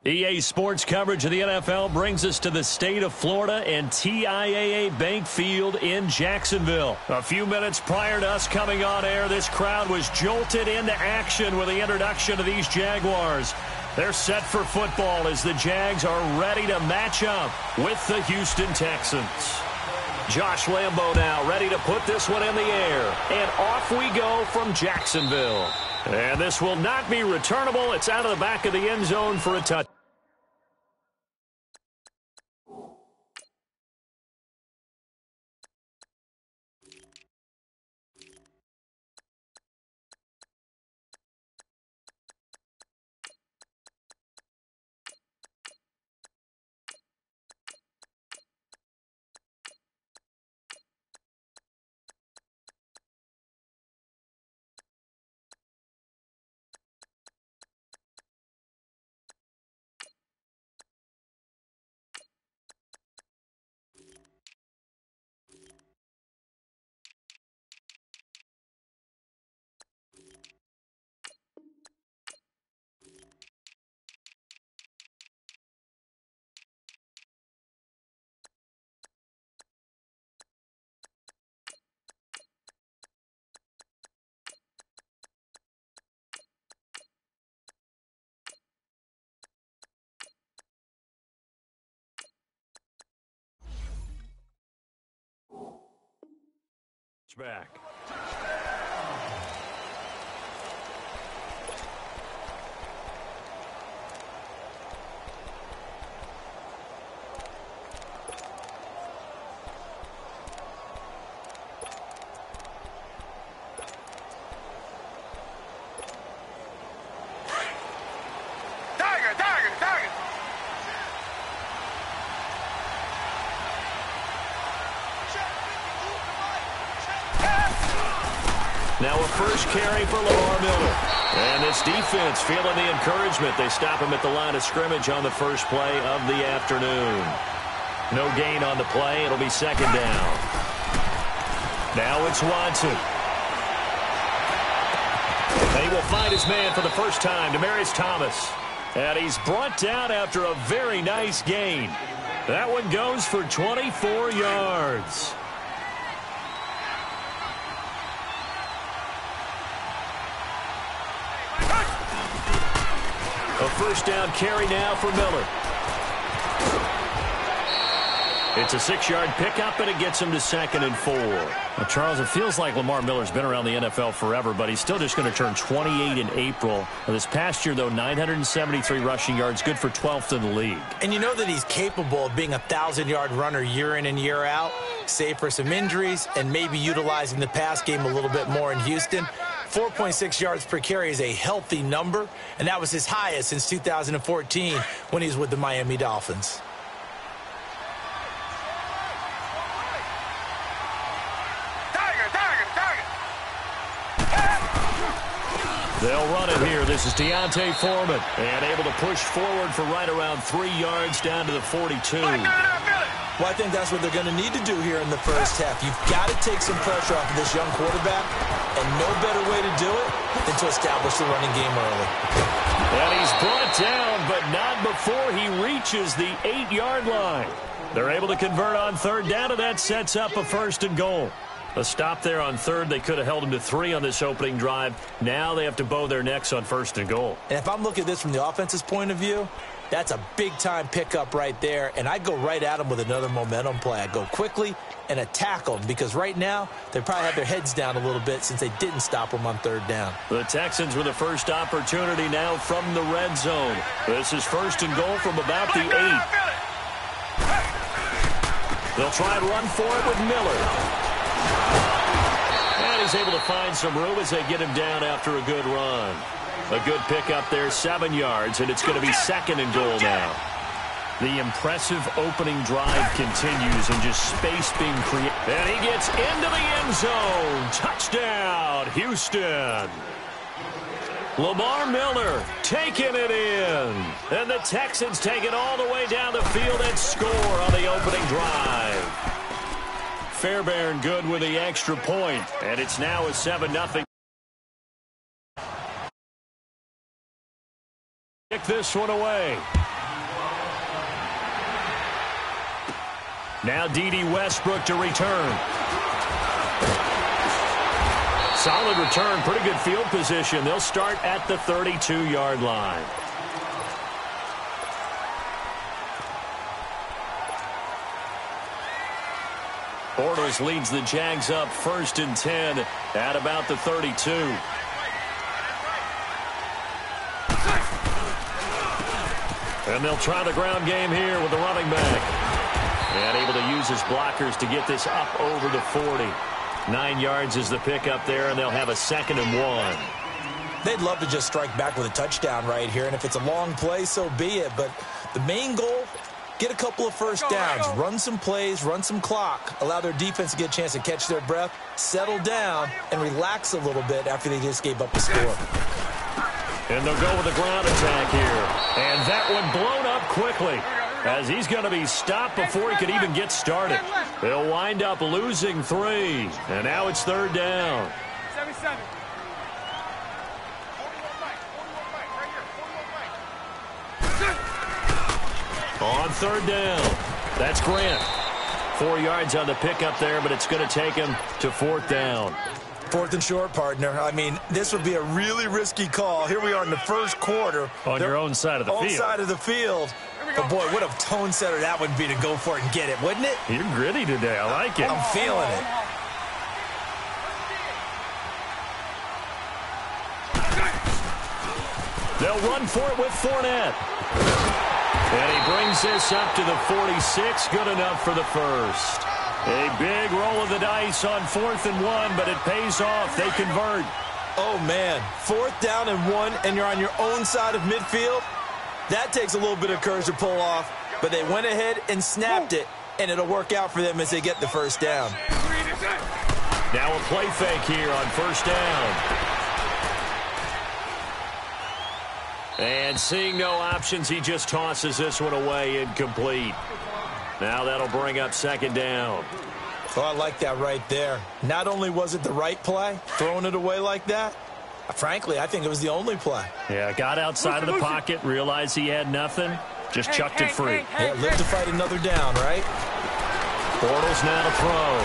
EA Sports coverage of the NFL brings us to the state of Florida and TIAA Bank Field in Jacksonville. A few minutes prior to us coming on air, this crowd was jolted into action with the introduction of these Jaguars. They're set for football as the Jags are ready to match up with the Houston Texans. Josh Lambo now ready to put this one in the air. And off we go from Jacksonville. And this will not be returnable. It's out of the back of the end zone for a touchdown. Back. Now a first carry for Lamar Miller. And this defense feeling the encouragement. They stop him at the line of scrimmage on the first play of the afternoon. No gain on the play. It'll be second down. Now it's Watson. And he will find his man for the first time, Demaryius Thomas. And he's brought down after a very nice gain. That one goes for 24 yards. A first down carry now for Miller. It's a 6-yard pickup, and it gets him to 2nd and 4. Well, Charles, it feels like Lamar Miller's been around the NFL forever, but he's still just going to turn 28 in April. This past year, though, 973 rushing yards, good for 12th in the league. And you know that he's capable of being a 1,000-yard runner year in and year out, save for some injuries and maybe utilizing the pass game a little bit more in Houston. 4.6 yards per carry is a healthy number, and that was his highest since 2014 when he was with the Miami Dolphins. They'll run it here. This is Deontay Foreman. And able to push forward for right around 3 yards down to the 42. Well, I think that's what they're going to need to do here in the first half. You've got to take some pressure off of this young quarterback, and no better way to do it than to establish the running game early. And he's brought down, but not before he reaches the 8-yard line. They're able to convert on third down, and that sets up a 1st and goal. A stop there on third. They could have held him to 3 on this opening drive. Now they have to bow their necks on 1st and goal. And if I'm looking at this from the offense's point of view, that's a big-time pickup right there, and I go right at them with another momentum play. I go quickly and attack them because right now they probably have their heads down a little bit since they didn't stop them on third down. The Texans with the first opportunity now from the red zone. This is 1st and goal from about the 8. They'll try and run for it with Miller. And he's able to find some room as they get him down after a good run. A good pickup there, 7 yards, and it's going to be 2nd and goal now. The impressive opening drive continues and just space being created. And he gets into the end zone. Touchdown, Houston. Lamar Miller taking it in. And the Texans take it all the way down the field and score on the opening drive. Fairbairn good with the extra point, and it's now a 7-0. kick this one away. Now D.D. Westbrook to return. Solid return, pretty good field position. They'll start at the 32-yard line. Bortles leads the Jags up 1st and 10 at about the 32. And they'll try the ground game here with the running back. And able to use his blockers to get this up over the 40. 9 yards is the pickup there, and they'll have a 2nd and 1. They'd love to just strike back with a touchdown right here, and if it's a long play, so be it. But the main goal, get a couple of first downs, run some plays, run some clock, allow their defense to get a chance to catch their breath, settle down, and relax a little bit after they just gave up the score. And they'll go with a ground attack here. And that one blown up quickly, as he's going to be stopped before he could even get started. They'll wind up losing 3. And now it's 3rd down. 77. On 3rd down. That's Grant. 4 yards on the pickup there, but it's going to take him to 4th down. 4th and short, partner. I mean, this would be a really risky call. Here we are in the first quarter. On your own side of the field. Own side of the field. But, boy, what a tone setter that would be to go for it and get it, wouldn't it? You're gritty today. I like it. I'm feeling it. They'll run for it with Fournette. And he brings this up to the 46. Good enough for the first. A big roll of the dice on 4th and 1, but it pays off. They convert. Oh, man. 4th down and 1, and you're on your own side of midfield. That takes a little bit of courage to pull off, but they went ahead and snapped it, and it'll work out for them as they get the first down. Now a play fake here on 1st down. And seeing no options, he just tosses this one away, incomplete. Now that'll bring up 2nd down. Oh, I like that right there. Not only was it the right play, throwing it away like that, frankly, I think it was the only play. Yeah, got outside of the pocket, realized he had nothing, just chucked it free. Yeah, live to fight another down, right? Bortles now to throw.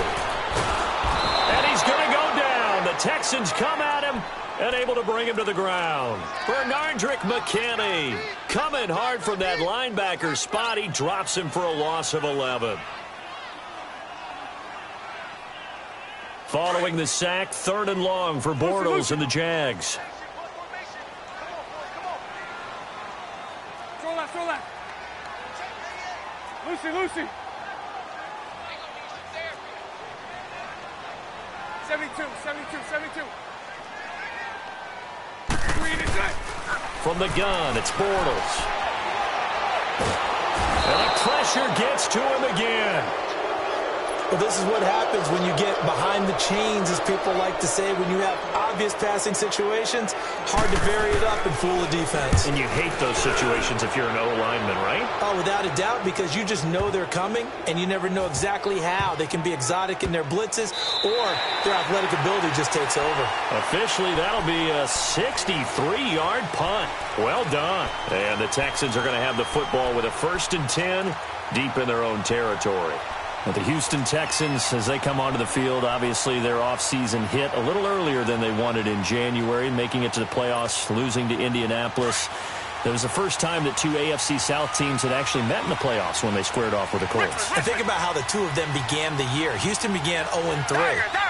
And he's going to go down. The Texans come at him and able to bring him to the ground. Bernardrick McKinney coming hard from that linebacker spot. He drops him for a loss of 11. Following the sack, 3rd and long for Bortles and the Jags. Throw left. Lucy. 72. From the gun, it's Bortles. And the pressure gets to him again. Well, this is what happens when you get behind the chains, as people like to say. When you have obvious passing situations, hard to vary it up and fool the defense. And you hate those situations if you're an O-lineman, right? Oh, without a doubt, because you just know they're coming, and you never know exactly how. They can be exotic in their blitzes, or their athletic ability just takes over. Officially, that'll be a 63-yard punt. Well done. And the Texans are going to have the football with a 1st and 10 deep in their own territory. The Houston Texans, as they come onto the field, obviously their offseason hit a little earlier than they wanted in January, making it to the playoffs, losing to Indianapolis. It was the first time that 2 AFC South teams had actually met in the playoffs when they squared off with the Colts. And think about how the two of them began the year. Houston began 0-3.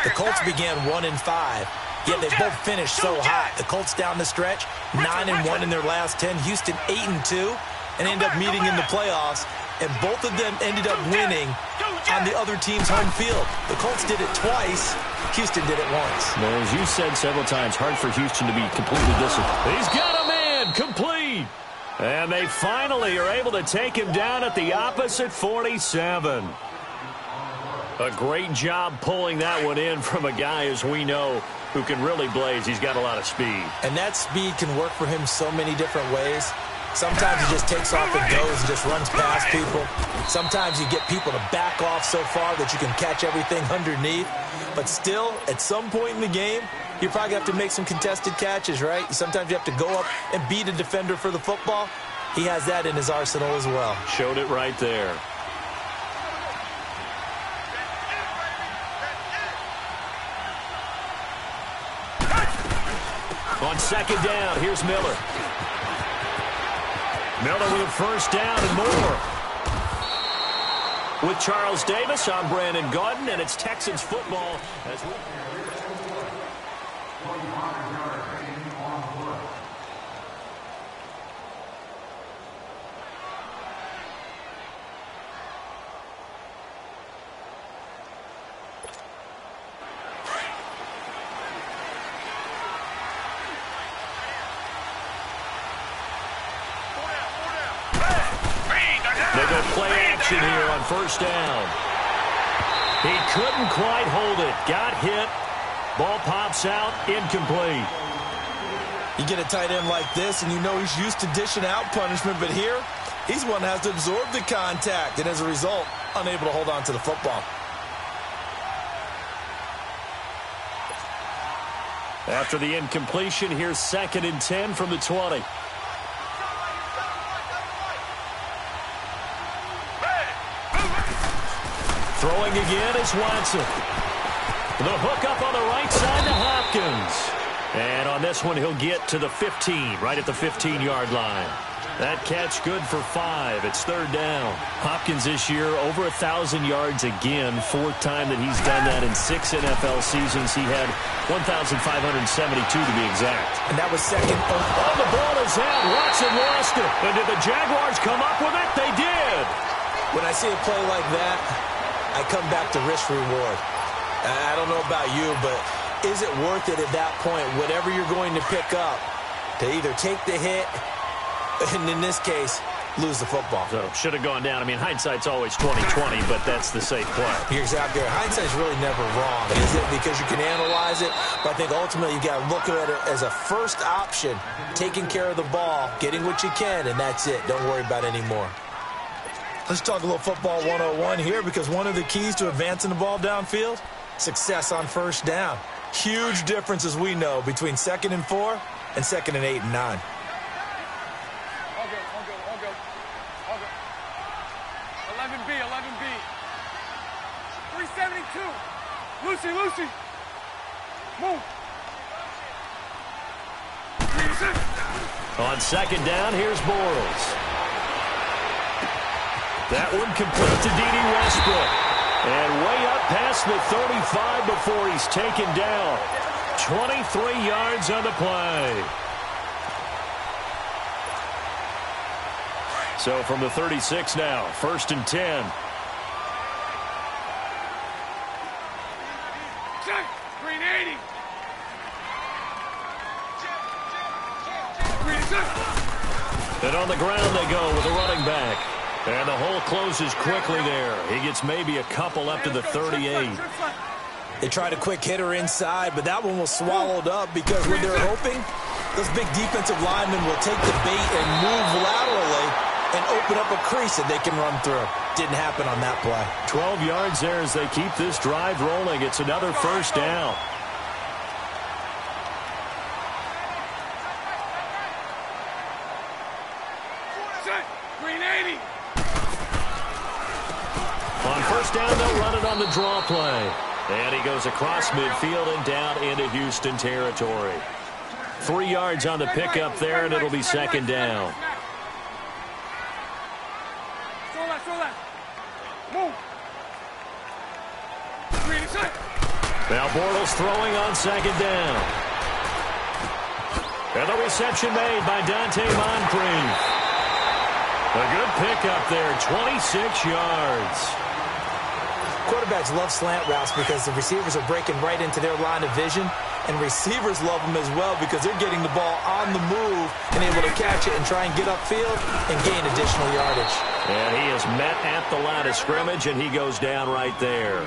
The Colts began 1-5. Yet they both finished so hot. The Colts down the stretch, 9-1 in their last 10. Houston 8-2, and ended up meeting in the playoffs. And both of them ended up winning on the other team's home field. The Colts did it twice. Houston did it once. Well, as you said several times, hard for Houston to be completely disciplined. He's got a man complete. And they finally are able to take him down at the opposite 47. A great job pulling that one in from a guy, as we know, who can really blaze. He's got a lot of speed. And that speed can work for him so many different ways. Sometimes he just takes off and goes and just runs past people. Sometimes you get people to back off so far that you can catch everything underneath. But still, at some point in the game, you probably have to make some contested catches, right? Sometimes you have to go up and beat a defender for the football. He has that in his arsenal as well. Showed it right there. On second down, here's Miller. Miller with a first down and more. With Charles Davis, I'm Brandon Gaudin, and it's Texans football. Play action here on first down. He couldn't quite hold it. Got hit. Ball pops out. Incomplete. You get a tight end like this, and you know he's used to dishing out punishment, but here, he's one that has to absorb the contact, and as a result, unable to hold on to the football. After the incompletion, here's 2nd and 10 from the 20. Throwing again is Watson. The hook up on the right side to Hopkins. And on this one, he'll get to the 15, right at the 15-yard line. That catch good for 5. It's 3rd down. Hopkins this year over 1,000 yards again. 4th time that he's done that in 6 NFL seasons. He had 1,572 to be exact. And that was second. Oh, the ball is out. Watson lost it. But did the Jaguars come up with it? They did. When I see a play like that, I come back to risk reward. I don't know about you, but is it worth it at that point, whatever you're going to pick up, to either take the hit, and in this case, lose the football? So, should have gone down. I mean, hindsight's always 20/20, but that's the safe play. You're exactly right. Hindsight's really never wrong, is it? Because you can analyze it, but I think ultimately you got to look at it as a first option, taking care of the ball, getting what you can, and that's it. Don't worry about any more. Let's talk a little football 101 here, because one of the keys to advancing the ball downfield, success on first down. Huge difference, as we know, between 2nd and 4 and 2nd and 8 and 9. Lucy. Move. On 2nd down, here's Bortles. That one complete to D.D. Westbrook. And way up past the 35 before he's taken down. 23 yards on the play. So from the 36 now, 1st and 10. Green 80. And on the ground they go with a running back. And the hole closes quickly there. He gets maybe a couple up to the 38. They tried a quick hitter inside, but that one was swallowed up because when they're hoping, those big defensive linemen will take the bait and move laterally and open up a crease that they can run through. Didn't happen on that play. 12 yards there as they keep this drive rolling. It's another first down. Green 80. On first down, they'll run it on the draw play. And he goes across midfield and down into Houston territory. 3 yards on the pickup there, and it'll be 2nd down. Now Bortles throwing on 2nd down. And the reception made by Dante Moncrief. A good pickup there, 26 yards. Quarterbacks love slant routes because the receivers are breaking right into their line of vision, and receivers love them as well because they're getting the ball on the move and able to catch it and try and get upfield and gain additional yardage. And he is met at the line of scrimmage, and he goes down right there.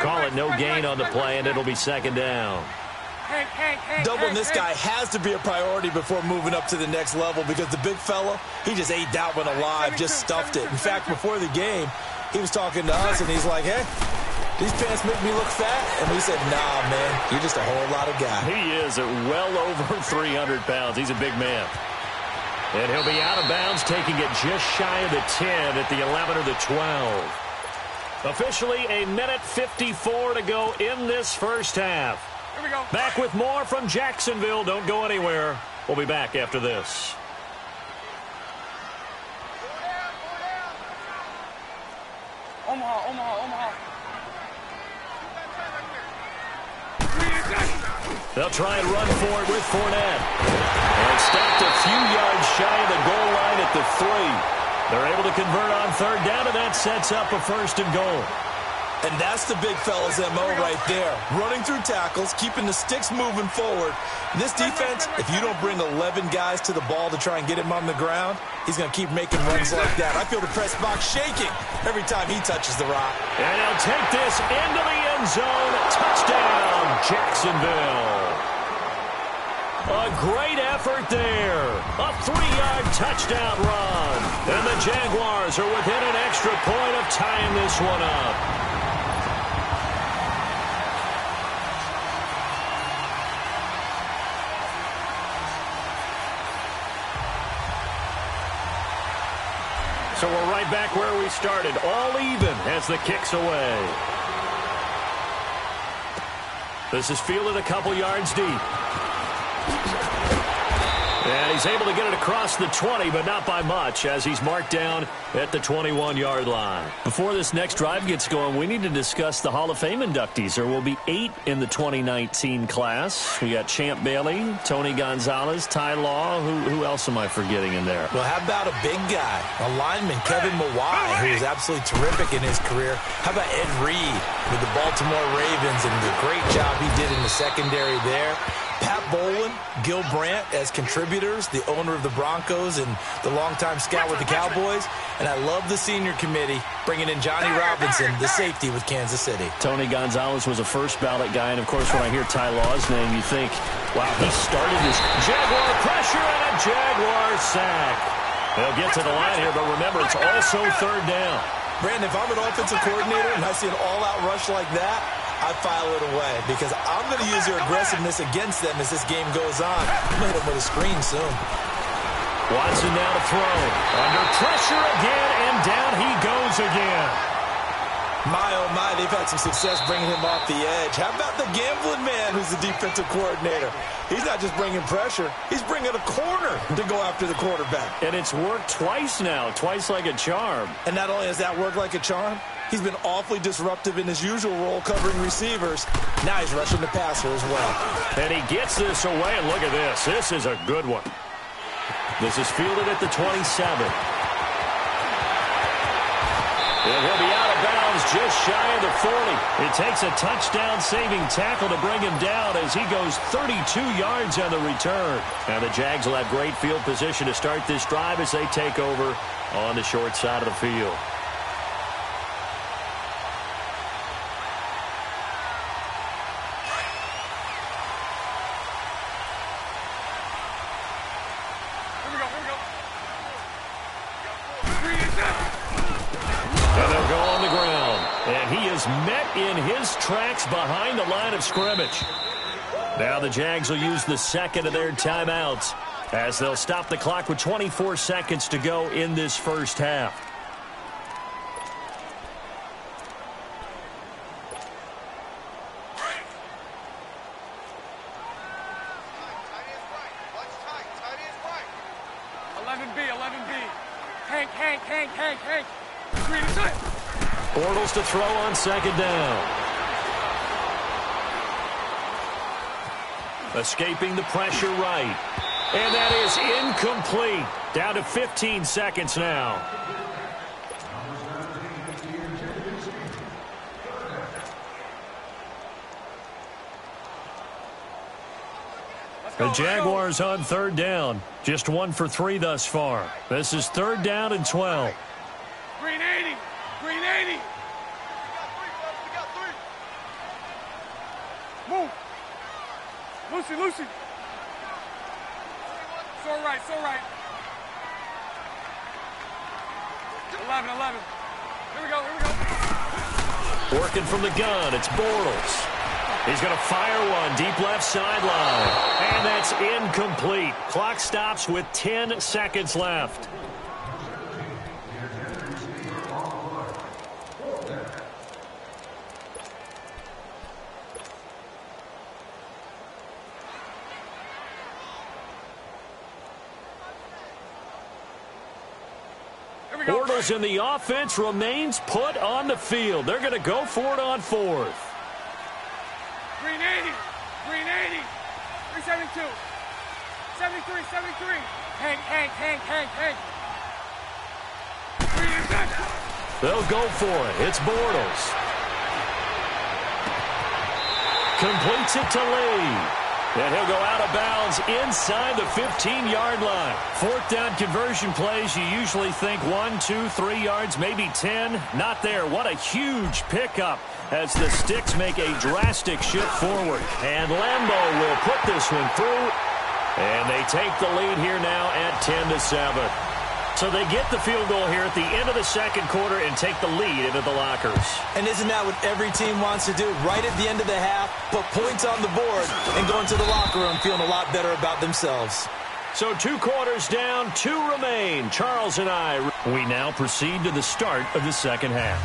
Call it no gain on the play, and it'll be 2nd down. Doubling this guy has to be a priority before moving up to the next level because the big fella, he just ate that one alive, just stuffed it. In fact, before the game, he was talking to us, and he's like, hey, these pants make me look fat? And we said, nah, man, you're just a whole lot of guy. He is at well over 300 pounds. He's a big man. And he'll be out of bounds, taking it just shy of the 10 at the 11 or the 12. Officially a minute 54 to go in this first half. Here we go. Back with more from Jacksonville. Don't go anywhere. We'll be back after this. Omaha. They'll try and run for it with Fournette. And stopped a few yards shy of the goal line at the 3. They're able to convert on third down, and that sets up a first and goal. And that's the big fella's M.O. right there. Running through tackles, keeping the sticks moving forward. This defense, if you don't bring 11 guys to the ball to try and get him on the ground, he's going to keep making runs like that. I feel the press box shaking every time he touches the rock. And he'll take this into the end zone. Touchdown, Jacksonville. A great effort there. A 3-yard touchdown run. And the Jaguars are within an extra point of tying this one up. So we're right back where we started, all even as the kick's away. This is fielded a couple yards deep. And he's able to get it across the 20, but not by much, as he's marked down at the 21-yard line. Before this next drive gets going, we need to discuss the Hall of Fame inductees. There will be 8 in the 2019 class. We got Champ Bailey, Tony Gonzalez, Ty Law. Who else am I forgetting in there? Well, how about a big guy, a lineman, Kevin Mawai, who is absolutely terrific in his career. How about Ed Reed with the Baltimore Ravens and the great job he did in the secondary there. Pat Bowlen, Gil Brandt as contributors, the owner of the Broncos and the longtime scout with the Cowboys. And I love the senior committee bringing in Johnny Robinson, the safety with Kansas City. Tony Gonzalez was a first ballot guy. And, of course, when I hear Ty Law's name, you think, wow, he started this Jaguar pressure and a Jaguar sack. They'll get to the line here, but remember, it's also third down. Brandon, if I'm an offensive coordinator and I see an all-out rush like that, I file it away because I'm going to use your aggressiveness against them as this game goes on. I'm going to hit them with a screen soon. Watson now to throw. Under pressure again, and down he goes again. My, oh my, they've had some success bringing him off the edge. How about the gambling man who's the defensive coordinator? He's not just bringing pressure. He's bringing a corner to go after the quarterback. And it's worked twice now, twice like a charm. And not only has that worked like a charm, he's been awfully disruptive in his usual role covering receivers. Now he's rushing the passer as well. And he gets this away, and look at this. This is a good one. This is fielded at the 27. And he'll be out of bounds just shy of the 40. It takes a touchdown-saving tackle to bring him down as he goes 32 yards on the return. Now the Jags will have great field position to start this drive as they take over on the short side of the field. Met in his tracks behind the line of scrimmage. Now the Jags will use the second of their timeouts as they'll stop the clock with 24 seconds to go in this first half. Hank. Screen is set. Bortles to throw on second down. Escaping the pressure right. And that is incomplete. Down to 15 seconds now. The Jaguars on third down. Just 1 for 3 thus far. This is third down and 12. Green 80. Green 80. We got 3. Move. Lucy, Lucy. So right, so right. 11, 11. Here we go, here we go. Working from the gun, it's Bortles. He's going to fire one deep left sideline. And that's incomplete. Clock stops with 10 seconds left. Bortles in the offense remains put on the field. They're going to go for it on fourth. Green 80. Green 80. 372. 73, 73. Hank. Green is good. They'll go for it. It's Bortles. Completes it to Lee. And he'll go out of bounds inside the 15-yard line. Fourth down conversion plays, you usually think 1, 2, 3 yards, maybe 10. Not there. What a huge pickup as the Sticks make a drastic shift forward. And Lambeau will put this one through. And they take the lead here now at 10-7. So they get the field goal here at the end of the second quarter and take the lead into the lockers. And isn't that what every team wants to do? Right at the end of the half, put points on the board, and go into the locker room feeling a lot better about themselves. So 2 quarters down, 2 remain. Charles and I, we now proceed to the start of the second half.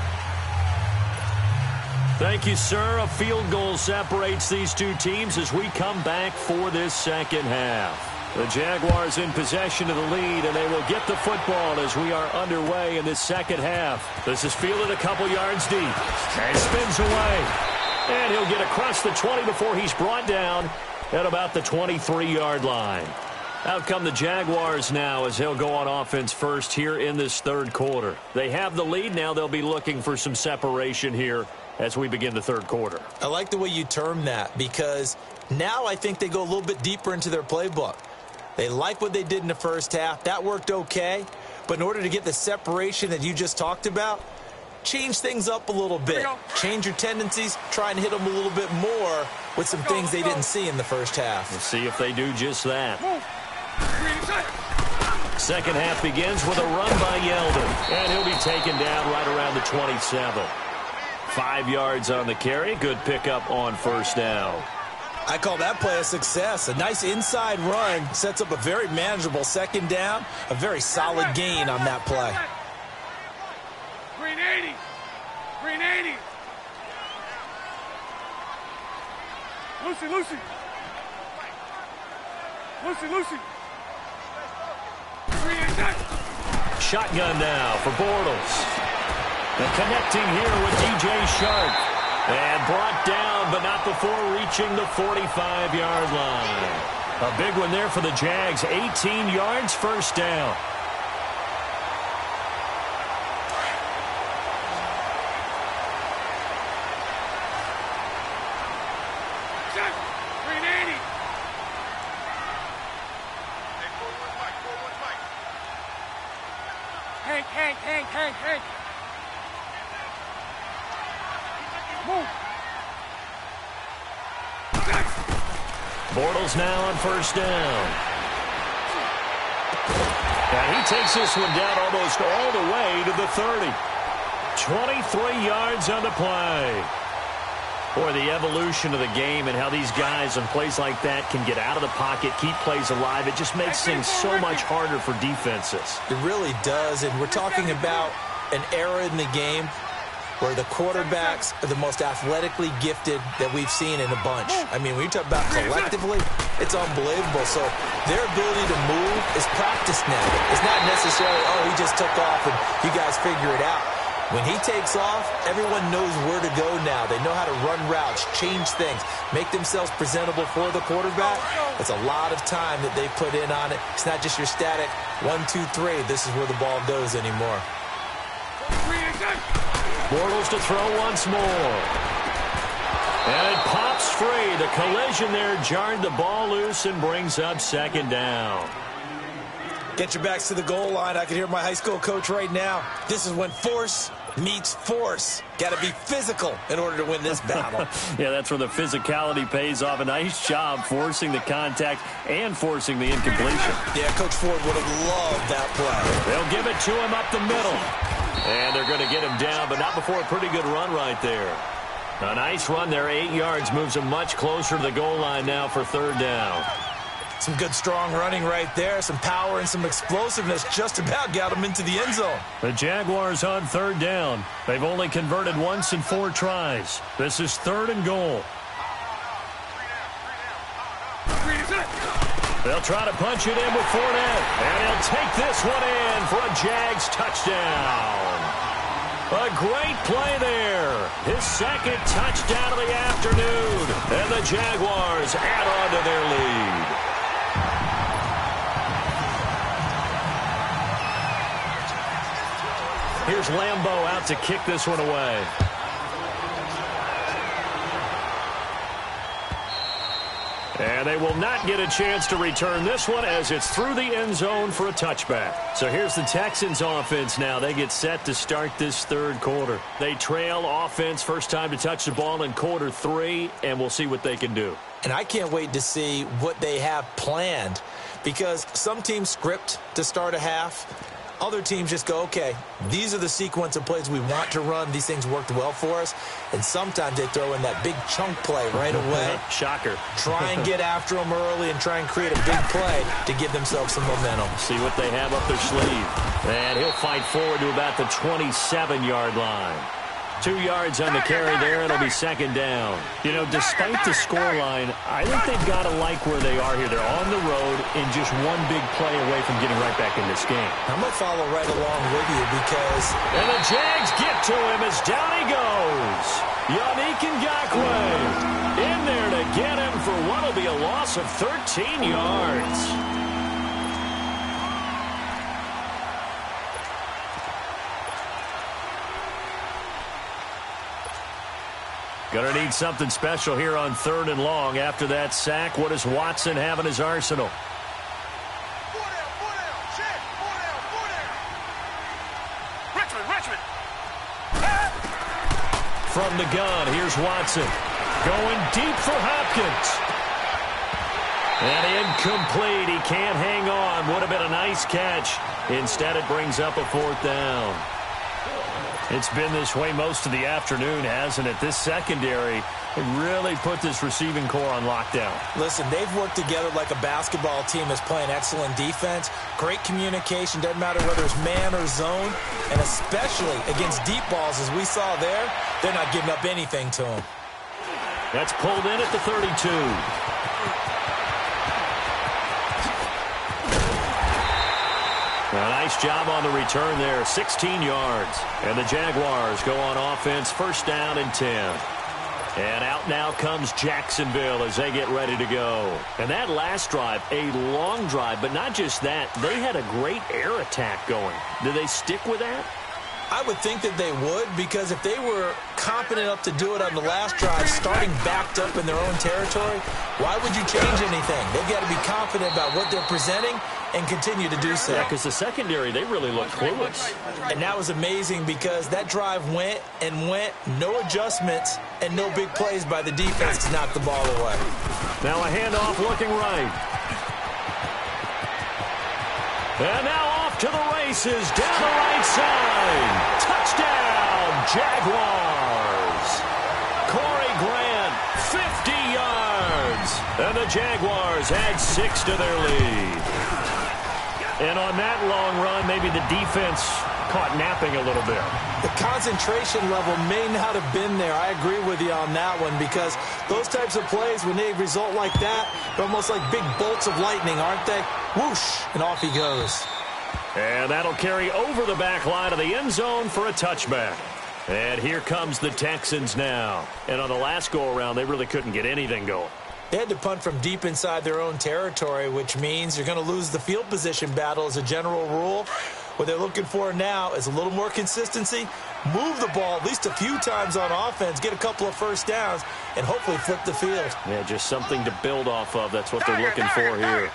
Thank you, sir. A field goal separates these two teams as we come back for this second half. The Jaguars in possession of the lead, and they will get the football as we are underway in this second half. This is fielded a couple yards deep and spins away. And he'll get across the 20 before he's brought down at about the 23-yard line. Out come the Jaguars now as they'll go on offense first here in this third quarter. They have the lead. Now they'll be looking for some separation here as we begin the third quarter. I like the way you term that because now I think they go a little bit deeper into their playbook. They like what they did in the first half. That worked okay. But in order to get the separation that you just talked about, change things up a little bit. Change your tendencies. Try and hit them a little bit more with some things they didn't see in the first half. We'll see if they do just that. Second half begins with a run by Yeldon. And he'll be taken down right around the 27. 5 yards on the carry. Good pickup on first down. I call that play a success. A nice inside run sets up a very manageable second down. A very solid gain on that play. Green 80. Green 80. Lucy, Lucy. Lucy, Lucy. Green is good. Shotgun now for Bortles. And connecting here with DJ Shark. And brought down, but not before reaching the 45-yard line. A big one there for the Jags. 18 yards, first down. Green 80. Hank. Move. Bortles now on first down. And he takes this one down almost all the way to the 30. 23 yards on the play. Boy, the evolution of the game and how these guys on plays like that can get out of the pocket, keep plays alive, it just makes things so much harder for defenses. It really does, and we're talking about an era in the game where the quarterbacks are the most athletically gifted that we've seen in a bunch. I mean, when you talk about collectively, it's unbelievable. So their ability to move is practiced now. It's not necessarily, oh, he just took off and you guys figure it out. When he takes off, everyone knows where to go now. They know how to run routes, change things, make themselves presentable for the quarterback. That's a lot of time that they put in on it. It's not just your static 1, 2, 3. This is where the ball goes anymore. Bortles to throw once more. And it pops free. The collision there jarred the ball loose and brings up second down. Get your backs to the goal line. I can hear my high school coach right now. This is when force meets force. Got to be physical in order to win this battle. Yeah, that's where the physicality pays off. A nice job forcing the contact and forcing the incompletion. Yeah, Coach Ford would have loved that play. They'll give it to him up the middle. And they're going to get him down, but not before a pretty good run right there. A nice run there, 8 yards, moves him much closer to the goal line now for third down. Some good strong running right there, some power and some explosiveness just about got him into the end zone. The Jaguars on third down. They've only converted once in 4 tries. This is 3rd and goal. They'll try to punch it in with Fournette. And he'll take this one in for a Jags touchdown. A great play there. His 2nd touchdown of the afternoon. And the Jaguars add on to their lead. Here's Lambeau out to kick this one away. And they will not get a chance to return this one as it's through the end zone for a touchback. So here's the Texans offense now. They get set to start this 3rd quarter. They trail offense, first time to touch the ball in quarter 3, and we'll see what they can do. And I can't wait to see what they have planned, because some teams script to start a half. Other teams just go, okay, these are the sequence of plays we want to run. These things worked well for us. And sometimes they throw in that big chunk play right away. Shocker. Try and get after them early and try and create a big play to give themselves some momentum. See what they have up their sleeve. And he'll fight forward to about the 27-yard line. 2 yards on the carry there. It'll be 2nd down. You know, despite the scoreline, I think they've got to like where they are here. They're on the road and just one big play away from getting right back in this game. I'm going to follow right along with you because... And the Jags get to him as down he goes. Yannick Ngakoue in there to get him for what will be a loss of 13 yards. Going to need something special here on 3rd and long. After that sack, what does Watson have in his arsenal? Richmond. From the gun, here's Watson. Going deep for Hopkins. And incomplete. He can't hang on. Would have been a nice catch. Instead, it brings up a 4th down. It's been this way most of the afternoon, hasn't it? This secondary really put this receiving core on lockdown. Listen, they've worked together like a basketball team that's playing excellent defense. Great communication. Doesn't matter whether it's man or zone. And especially against deep balls, as we saw there, they're not giving up anything to them. That's pulled in at the 32. A nice job on the return there, 16 yards. And the Jaguars go on offense, 1st down and 10. And out now comes Jacksonville as they get ready to go. And that last drive, a long drive, but not just that. They had a great air attack going. Do they stick with that? I would think that they would, because if they were competent enough to do it on the last drive, starting backed up in their own territory, why would you change anything? They've got to be confident about what they're presenting and continue to do so. Yeah, because the secondary, they really looked clueless. And that was amazing because that drive went and went, no adjustments, and no big plays by the defense to knock the ball away. Now a handoff looking right. And now off to the races, down the right side. Touchdown, Jaguars. Corey Grant, 50 yards. And the Jaguars add 6 to their lead. And on that long run, maybe the defense caught napping a little bit. The concentration level may not have been there. I agree with you on that one, because those types of plays, when they result like that, they're almost like big bolts of lightning, aren't they? Whoosh, and off he goes. And that'll carry over the back line of the end zone for a touchback. And here comes the Texans now. And on the last go-around, they really couldn't get anything going. They had to punt from deep inside their own territory, which means you're going to lose the field position battle as a general rule. What they're looking for now is a little more consistency, move the ball at least a few times on offense, get a couple of first downs, and hopefully flip the field. Yeah, just something to build off of. That's what they're looking for here.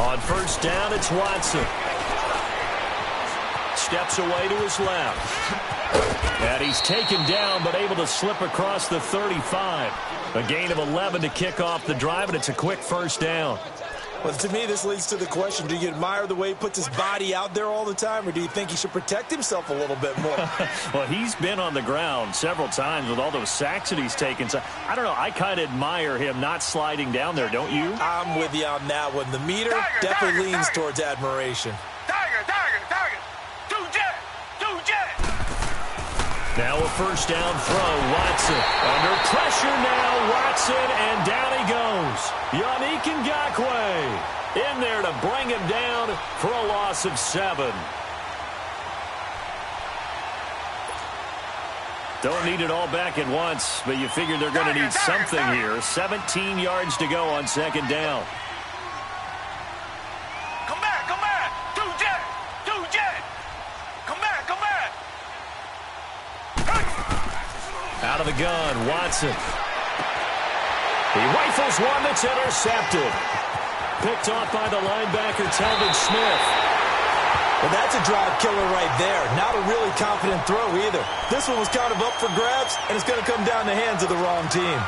On first down, it's Watson. Steps away to his left. And he's taken down, but able to slip across the 35. A gain of 11 to kick off the drive, and it's a quick first down. Well, to me, this leads to the question, do you admire the way he puts his body out there all the time, or do you think he should protect himself a little bit more? Well, he's been on the ground several times with all those sacks that he's taken. So, I don't know, I kind of admire him not sliding down there, don't you? I'm with you on that one. The meter definitely leans towards admiration. Now a first down throw. Watson under pressure now. Watson, and down he goes. Yannick Ngakoue in there to bring him down for a loss of 7. Don't need it all back at once, but you figure they're going to need something here. 17 yards to go on second down. Come back. Two jet. Come back. Out of the gun, Watson. He rifles one that's intercepted. Picked off by the linebacker, Telvin Smith. Well, that's a drive killer right there. Not a really confident throw either. This one was kind of up for grabs, and it's going to come down the hands of the wrong team.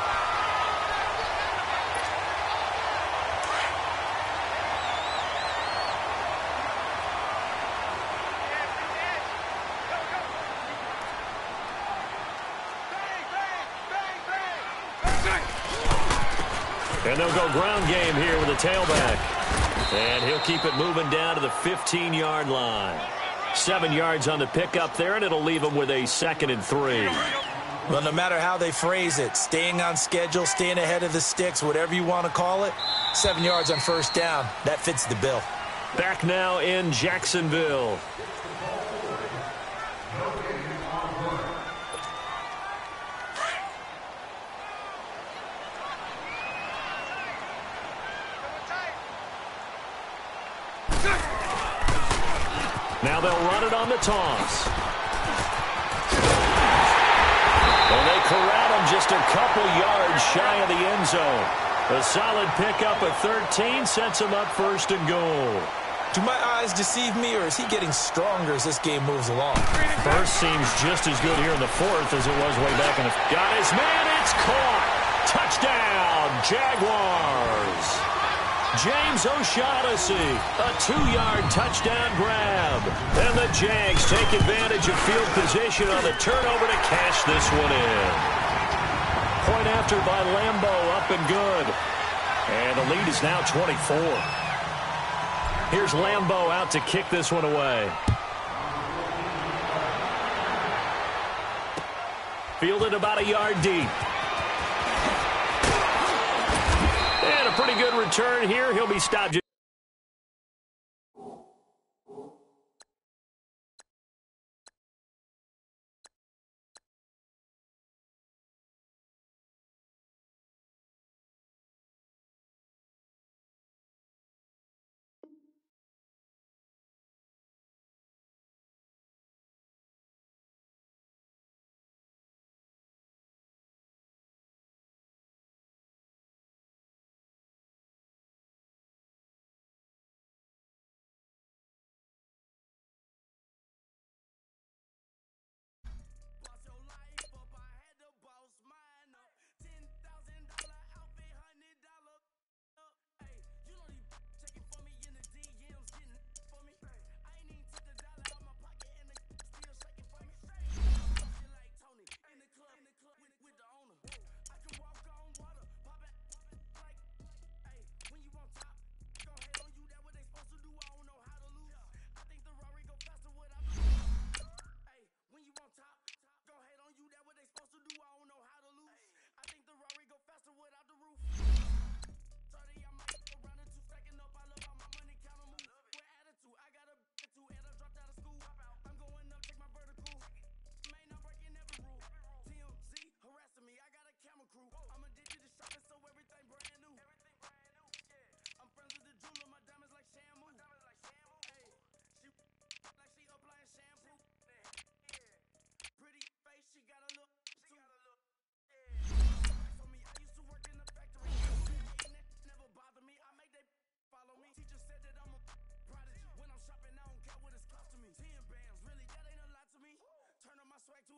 And they'll go ground game here with a tailback. And he'll keep it moving down to the 15-yard line. 7 yards on the pickup there, and it'll leave him with a 2nd and 3. Well, no matter how they phrase it, staying on schedule, staying ahead of the sticks, whatever you want to call it, 7 yards on first down, that fits the bill. Back now in Jacksonville. Now they'll run it on the toss. And they corral him just a couple yards shy of the end zone. A solid pickup of 13 sets him up 1st and goal. Do my eyes deceive me, or is he getting stronger as this game moves along? First seems just as good here in the 4th as it was way back in the... Got his man, it's caught. Touchdown, Jaguars. James O'Shaughnessy, a 2-yard touchdown grab. And the Jags take advantage of field position on the turnover to cash this one in. Point after by Lambeau, up and good. And the lead is now 24. Here's Lambeau out to kick this one away. Fielded about a yard deep. And a pretty good return here. He'll be stopped.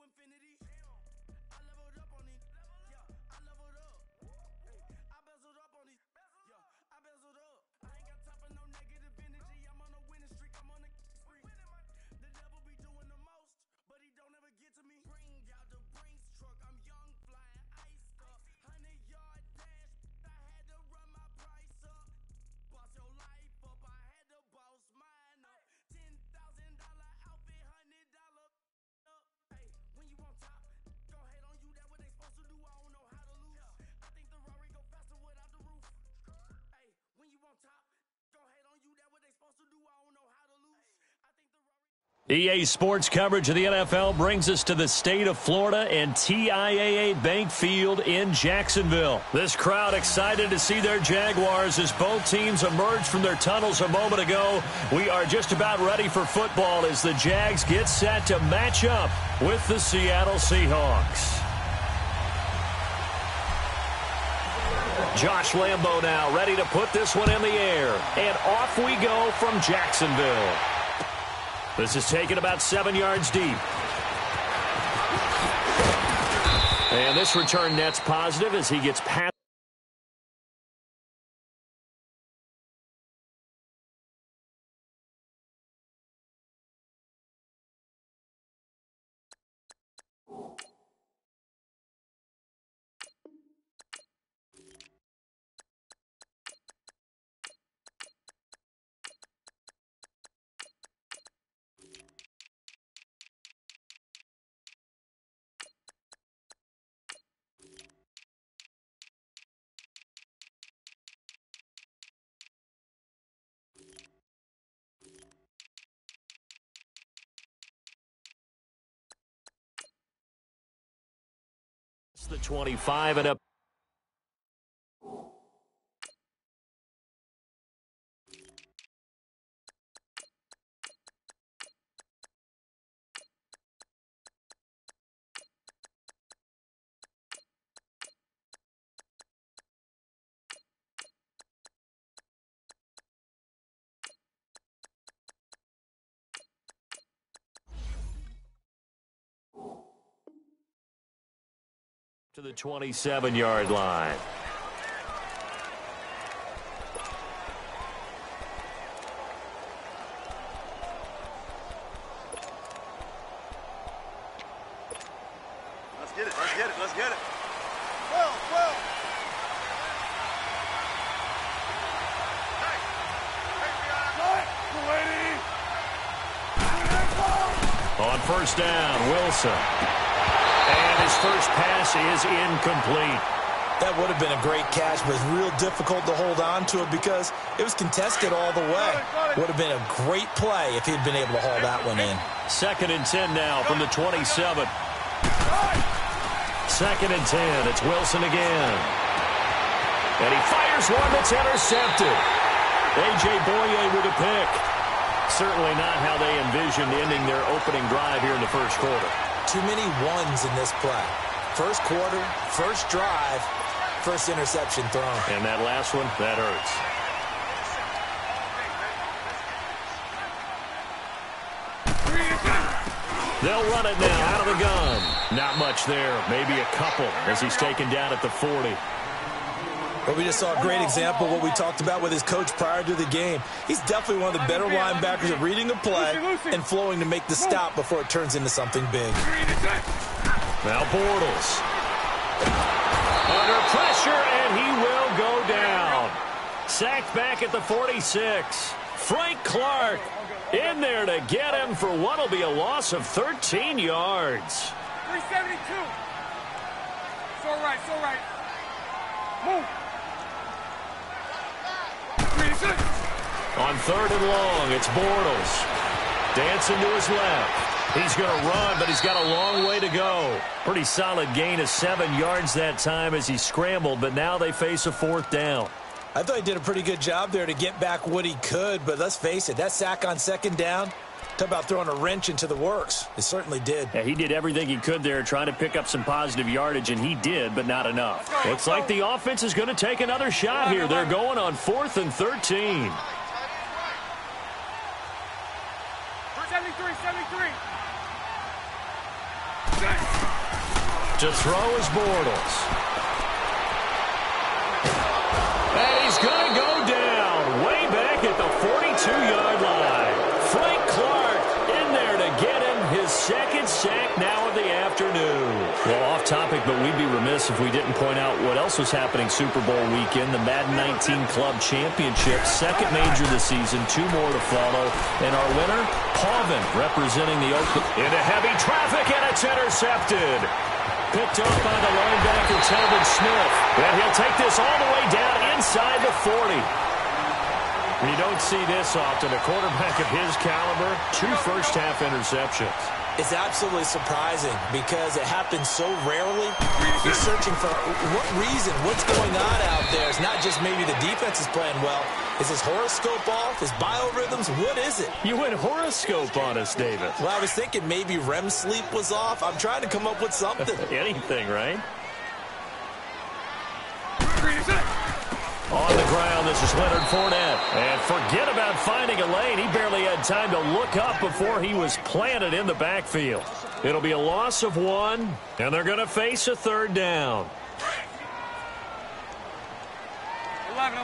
infinity. I leveled up on these. Yeah, I leveled up. I bezeled up on these. Yeah, I bezeled up. I ain't got time for no negative energy. I'm on a winning streak. I'm on a spree. The devil be doing the most, but he don't ever get to me. Bring out the Brinks truck. I'm young, flying, iced up. 100-yard dash. I had to run my price up. Boss your life up. I had to boss mine up. $10,000 outfit, $100 up. Hey, when you on top, gon' hate on you. That what they supposed to do. I don't know how to lose. I think the Rari go faster without the roof. Hey, when you on top, gon' hate on you. That what they supposed to do. I don't know how to lose. I think the Rari. EA Sports coverage of the NFL brings us to the state of Florida and TIAA Bank Field in Jacksonville. This crowd excited to see their Jaguars as both teams emerged from their tunnels a moment ago. We are just about ready for football as the Jags get set to match up with the Seattle Seahawks. Josh Lambo now ready to put this one in the air. And off we go from Jacksonville. This is taken about 7 yards deep. And this return net's positive as he gets past. The 25 and up. To the 27-yard line. Let's get it, let's get it, let's get it. Well. On first down, Wilson. And his first pass is incomplete. That would have been a great catch, but it's real difficult to hold on to it because it was contested all the way. Would have been a great play if he'd been able to haul that one in. 2nd and 10 now from the 27. 2nd and 10. It's Wilson again. And he fires one that's intercepted. A.J. Boye with a pick. Certainly not how they envisioned ending their opening drive here in the first quarter. Too many ones in this play. First quarter, first drive, first interception thrown. And that last one, that hurts. They'll run it now out of the gun. Not much there, maybe a couple as he's taken down at the 40. Well, we just saw a great example of what we talked about with his coach prior to the game. He's definitely one of the better linebackers at reading a play and flowing to make the stop before it turns into something big. Now Bortles. Under pressure, and he will go down. Sacked back at the 46. Frank Clark in there to get him for what will be a loss of 13 yards. 372. So right. Move. On 3rd and long, it's Bortles. Dancing to his left. He's going to run, but he's got a long way to go. Pretty solid gain of 7 yards that time as he scrambled, but now they face a 4th down. I thought he did a pretty good job there to get back what he could, but let's face it, that sack on 2nd down, talk about throwing a wrench into the works. It certainly did. Yeah, he did everything he could there trying to pick up some positive yardage, and he did, but not enough. Looks like the offense is going to take another shot here. They're going on 4th and 13. 73. To throw is Bortles. And he's going to go down way back at the 42-yard line. Frank Clark in there to get him his second sack now of the afternoon. Well, off topic, but we'd be remiss if we didn't point out what else was happening Super Bowl weekend. The Madden 19 Club Championship, second major of the season, 2 more to follow. And our winner, Pauvin, representing the Oakland. Into heavy traffic, and it's intercepted. Picked up by the linebacker, Telvin Smith. And he'll take this all the way down inside the 40. You don't see this often. A quarterback of his caliber, 2 first-half interceptions. It's absolutely surprising because it happens so rarely. You're searching for what reason, what's going on out there. It's not just maybe the defense is playing well. Is his horoscope off? His biorhythms? What is it? You went horoscope on us, David. Well, I was thinking maybe REM sleep was off. I'm trying to come up with something. Anything, right? On the ground, this is Leonard Fournette. And forget about finding a lane. He barely had time to look up before he was planted in the backfield. It'll be a loss of 1, and they're going to face a 3rd down. 11.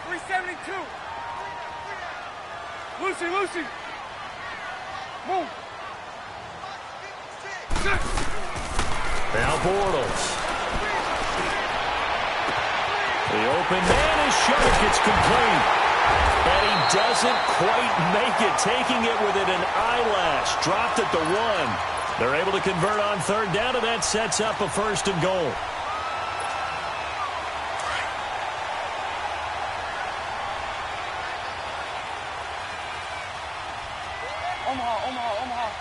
372. Lucy. Move. Now Bortles. The open man is shut. It's complete. And he doesn't quite make it, taking it within an eyelash. Dropped at the 1. They're able to convert on 3rd down, and that sets up a 1st and goal. Omaha.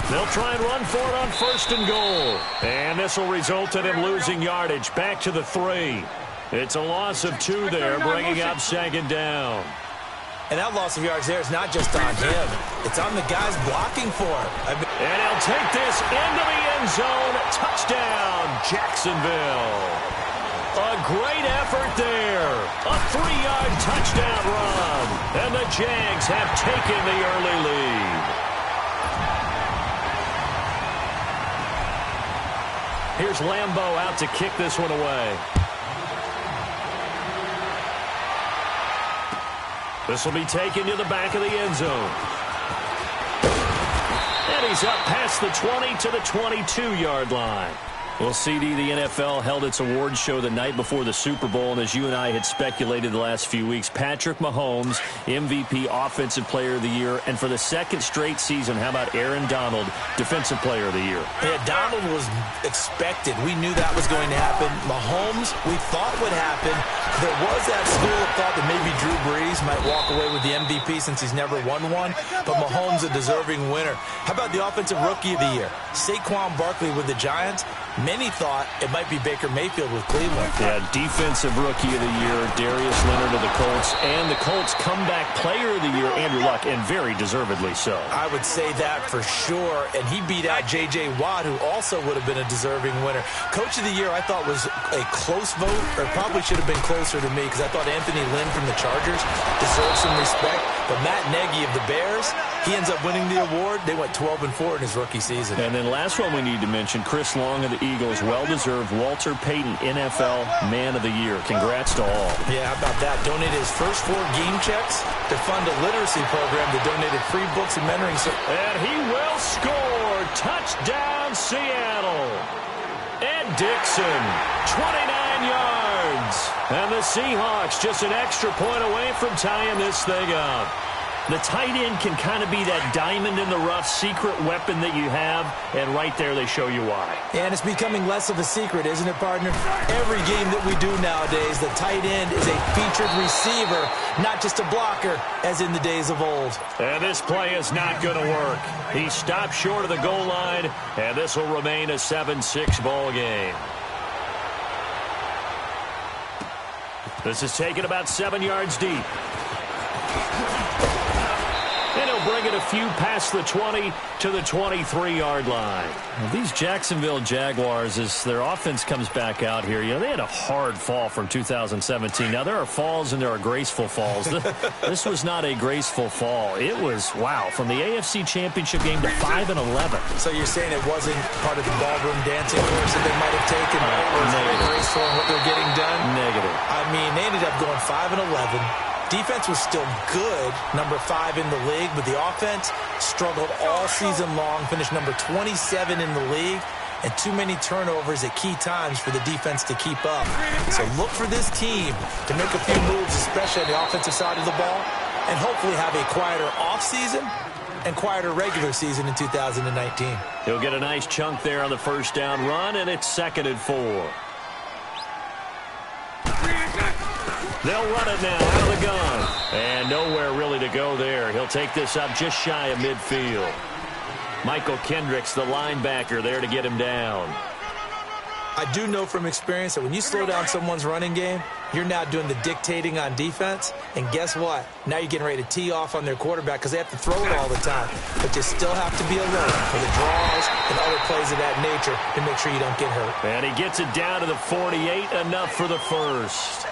They'll try and run for it on 1st and goal. And this will result in him losing yardage back to the 3. It's a loss of 2 there, bringing up 2nd down. And that loss of yards there is not just on him. It's on the guys blocking for him. And he'll take this into the end zone. Touchdown, Jacksonville. A great effort there. A 3-yard touchdown run. And the Jags have taken the early lead. Here's Lambeau out to kick this one away. This will be taken to the back of the end zone. And he's up past the 20 to the 22-yard line. Well, CD, the NFL held its awards show the night before the Super Bowl, and as you and I had speculated the last few weeks, Patrick Mahomes, MVP, Offensive Player of the Year, and for the 2nd straight season, how about Aaron Donald, Defensive Player of the Year? Yeah, Donald was expected. We knew that was going to happen. Mahomes, we thought would happen. There was that school of thought that maybe Drew Brees might walk away with the MVP since he's never won one, but Mahomes a deserving winner. How about the Offensive Rookie of the Year? Saquon Barkley with the Giants. Many thought it might be Baker Mayfield with Cleveland. Yeah, Defensive Rookie of the Year, Darius Leonard of the Colts, and the Colts Comeback Player of the Year, Andrew Luck, and very deservedly so. I would say that for sure, and he beat out J.J. Watt, who also would have been a deserving winner. Coach of the Year, I thought was a close vote, or probably should have been closer to me, because I thought Anthony Lynn from the Chargers deserved some respect, but Matt Nagy of the Bears, he ends up winning the award. They went 12-4 in his rookie season. And then last one we need to mention, Chris Long of the Eagles, well-deserved Walter Payton NFL Man of the Year. Congrats to all. Yeah, how about that? Donated his first 4 game checks to fund a literacy program that donated free books and mentoring. And he will score. Touchdown, Seattle. Ed Dixon, 29 yards. And the Seahawks just an extra point away from tying this thing up. The tight end can kind of be that diamond in the rough secret weapon that you have, and right there they show you why. And it's becoming less of a secret, isn't it, partner? Every game that we do nowadays, the tight end is a featured receiver, not just a blocker, as in the days of old. And this play is not going to work. He stopped short of the goal line, and this will remain a 7-6 ball game. This is taken about 7 yards deep. And he'll bring bring it a few past the 20 to the 23-yard line. Well, these Jacksonville Jaguars, as their offense comes back out here, they had a hard fall from 2017. Now, there are falls and there are graceful falls. This was not a graceful fall. It was, wow, from the AFC Championship game to 5-11. So you're saying it wasn't part of the ballroom dancing course that they might have taken? Was it graceful in what they're getting done? Negative. I mean, they ended up going 5-11. Defense was still good, number 5 in the league, but the offense struggled all season long, finished number 27 in the league, and too many turnovers at key times for the defense to keep up. So look for this team to make a few moves, especially on the offensive side of the ball, and hopefully have a quieter offseason and quieter regular season in 2019. He'll get a nice chunk there on the first down run, and it's 2nd and 4. They'll run it now out of the gun. And nowhere really to go there. He'll take this up just shy of midfield. Michael Kendricks, the linebacker, there to get him down. I do know from experience that when you slow down someone's running game, you're now doing the dictating on defense. And guess what? Now you're getting ready to tee off on their quarterback because they have to throw it all the time. But you still have to be alert for the draws and other plays of that nature to make sure you don't get hurt. And he gets it down to the 48, enough for the first.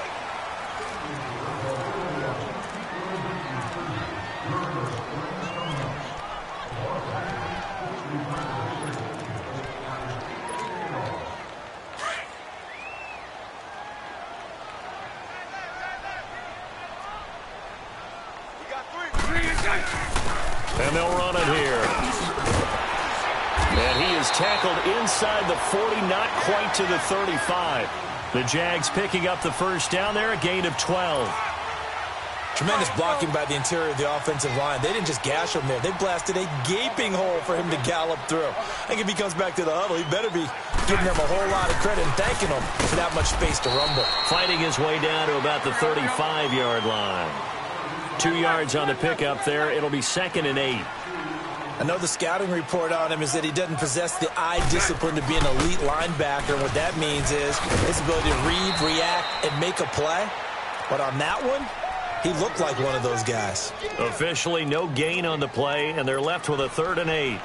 And they'll run it here. And he is tackled inside the 40, not quite to the 35. The Jags picking up the first down there, a gain of 12. Tremendous blocking by the interior of the offensive line. They didn't just gash him there. They blasted a gaping hole for him to gallop through. I think if he comes back to the huddle, he better be giving them a whole lot of credit and thanking them for that much space to rumble. Fighting his way down to about the 35-yard line. 2 yards on the pickup there. It'll be 2nd and 8. I know the scouting report on him is that he doesn't possess the eye discipline to be an elite linebacker. And what that means is his ability to read, react, and make a play. But on that one, he looked like one of those guys. Officially no gain on the play, and they're left with a 3rd and 8.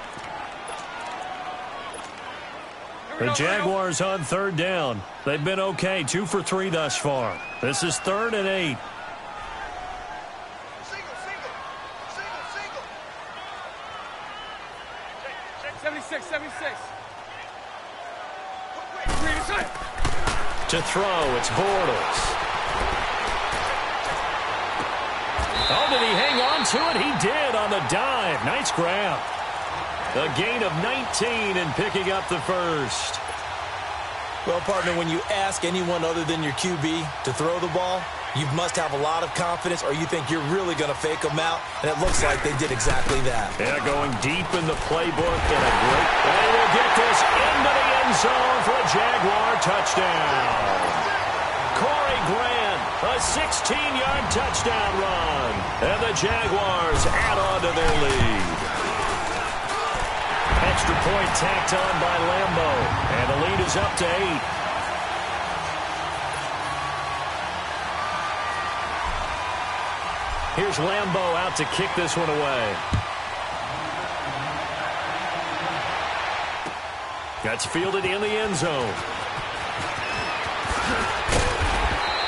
The Jaguars on 3rd down. They've been okay, 2 for 3 thus far. This is 3rd and 8. 76. To throw, it's Bortles. Oh, did he hang on to it? He did on the dive. Nice grab. A gain of 19 and picking up the first. Well, partner, when you ask anyone other than your QB to throw the ball, you must have a lot of confidence or you think you're really going to fake them out, and it looks like they did exactly that. Yeah, going deep in the playbook and a great... They will get this into the end zone for a Jaguar touchdown. Corey Grant, a 16-yard touchdown run, and the Jaguars add on to their lead. Extra point tacked on by Lambo, and the lead is up to 8. Here's Lambo out to kick this one away. That's fielded in the end zone.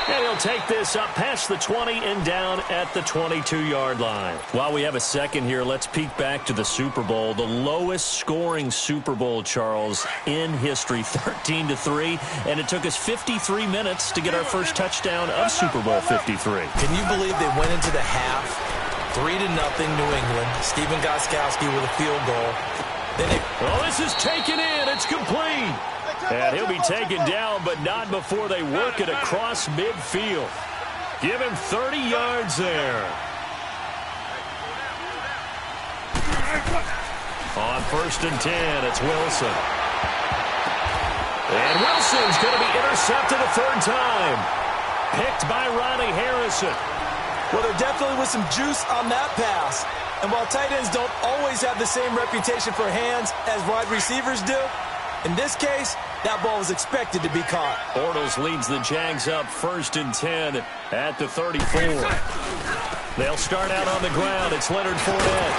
And he'll take this up past the 20 and down at the 22-yard line. While we have a second here, let's peek back to the Super Bowl. The lowest scoring Super Bowl, Charles, in history, 13-3. And it took us 53 minutes to get our first touchdown of Super Bowl 53. Can you believe they went into the half 3-0 New England? Steven Gostkowski with a field goal. Well, this is taken in. It's complete. And he'll be taken down, but not before they work it across midfield. Give him 30 yards there. On 1st and 10, it's Wilson. And Wilson's going to be intercepted a 3rd time. Picked by Ronnie Harrison. Well, there definitely was some juice on that pass. And while tight ends don't always have the same reputation for hands as wide receivers do, In this case, that ball was expected to be caught. Bortles leads the Jags up 1st and 10 at the 34. They'll start out on the ground. It's Leonard Fournette.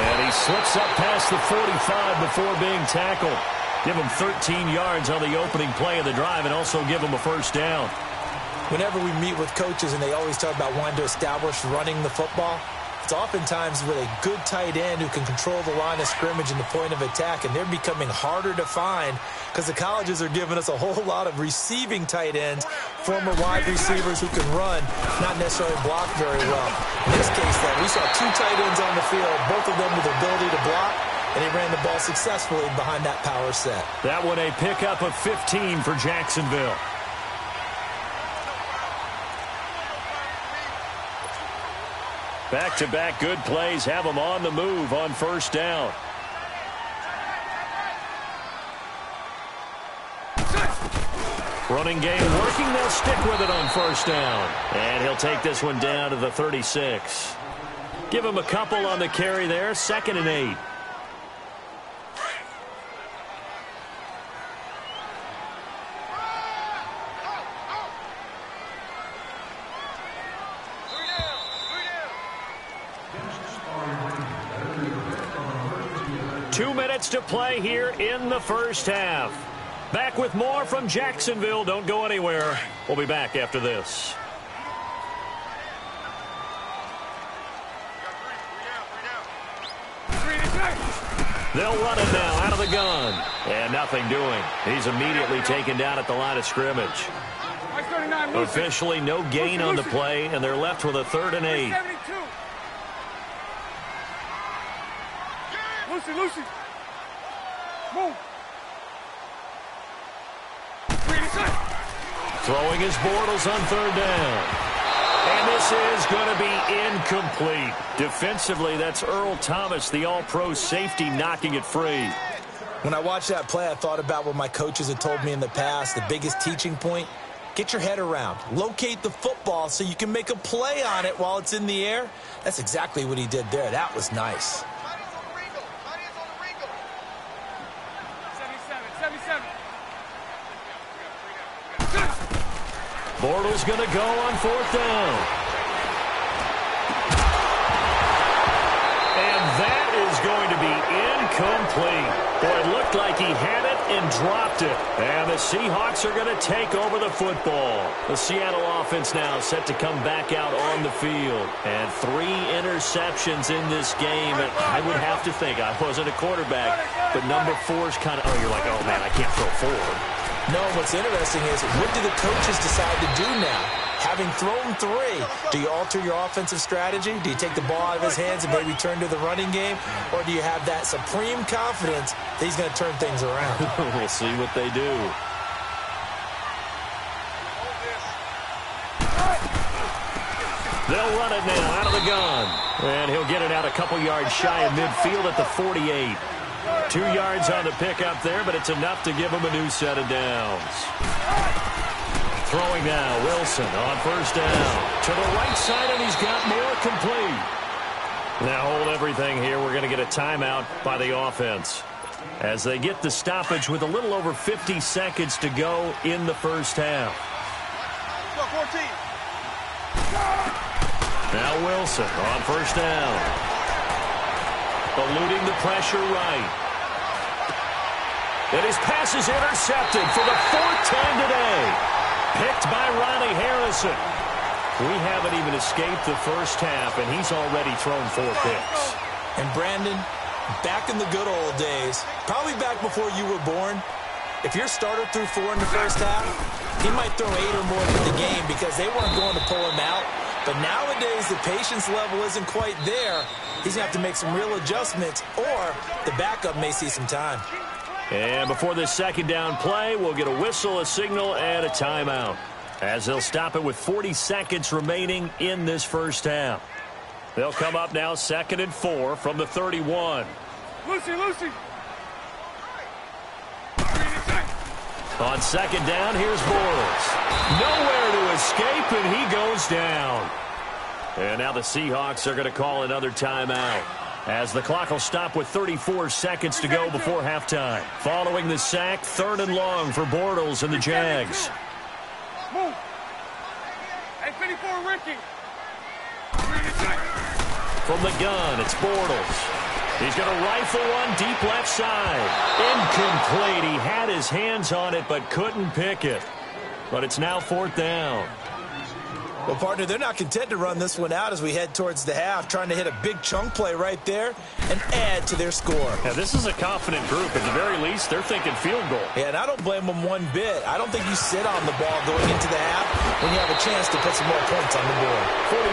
And he slips up past the 45 before being tackled. Give him 13 yards on the opening play of the drive and also give him a first down. Whenever we meet with coaches and they always talk about wanting to establish running the football, it's oftentimes with a good tight end who can control the line of scrimmage and the point of attack, and they're becoming harder to find because the colleges are giving us a whole lot of receiving tight ends, former wide receivers who can run, not necessarily block very well. In this case, then, we saw 2 tight ends on the field, both of them with the ability to block, and he ran the ball successfully behind that power set. That one a pickup of 15 for Jacksonville. Back-to-back good plays have them on the move on first down. Running game working. They'll stick with it on first down. And he'll take this one down to the 36. Give him a couple on the carry there. 2nd and 8. To play here in the first half. Back with more from Jacksonville. Don't go anywhere. We'll be back after this. They'll run it now out of the gun. And nothing doing. He's immediately taken down at the line of scrimmage. Officially no gain on the play, and they're left with a 3rd and 8. Lucy. Move. Throwing his Bortles on 3rd down. And this is going to be incomplete. Defensively, that's Earl Thomas, the all-pro safety, knocking it free. When I watched that play, I thought about what my coaches had told me in the past. The biggest teaching point, get your head around. Locate the football so you can make a play on it while it's in the air. That's exactly what he did there. That was nice. Bortles going to go on 4th down. And that is going to be incomplete. Boy, it looked like he had it and dropped it. And the Seahawks are going to take over the football. The Seattle offense now set to come back out on the field. And 3 interceptions in this game. And I would have to think, I wasn't a quarterback, but number 4's kind of, you're like, oh man, I can't throw 4. No, what's interesting is, what do the coaches decide to do now? Having thrown 3, do you alter your offensive strategy? Do you take the ball out of his hands and maybe turn to the running game? Or do you have that supreme confidence that he's going to turn things around? We'll see what they do. They'll run it now out of the gun. And he'll get it out a couple yards shy of midfield at the 48. 2 yards on the pickup there, but it's enough to give him a new set of downs. Throwing now, Wilson on first down. To the right side, and he's got more complete. Now hold everything here. We're going to get a timeout by the offense as they get the stoppage with a little over 50 seconds to go in the first half. 14. Now Wilson on first down. Eluding the pressure right. And his pass is intercepted for the 4th time today. Picked by Riley Harrison. We haven't even escaped the first half, and he's already thrown 4 picks. And Brandon, back in the good old days, probably back before you were born, if your starter threw 4 in the first half, he might throw 8 or more in the game because they weren't going to pull him out. But nowadays, the patience level isn't quite there. He's going to have to make some real adjustments, or the backup may see some time. And before this 2nd down play, we'll get a whistle, a signal, and a timeout, as they'll stop it with 40 seconds remaining in this first half. They'll come up now 2nd and 4 from the 31. Lucy. On 2nd down, here's Bortles. Nowhere to escape, and he goes down. And now the Seahawks are going to call another timeout. as the clock will stop with 34 seconds to go before halftime. Following the sack, 3rd and long for Bortles and the Jags. Move. Hey, 54, Ricky. From the gun, it's Bortles. He's going to rifle one deep left side. Incomplete. He had his hands on it but couldn't pick it. But it's now 4th down. Well, partner, they're not content to run this one out as we head towards the half, trying to hit a big chunk play right there and add to their score. Yeah, this is a confident group. At the very least, they're thinking field goal. Yeah, and I don't blame them one bit. I don't think you sit on the ball going into the half when you have a chance to put some more points on the board.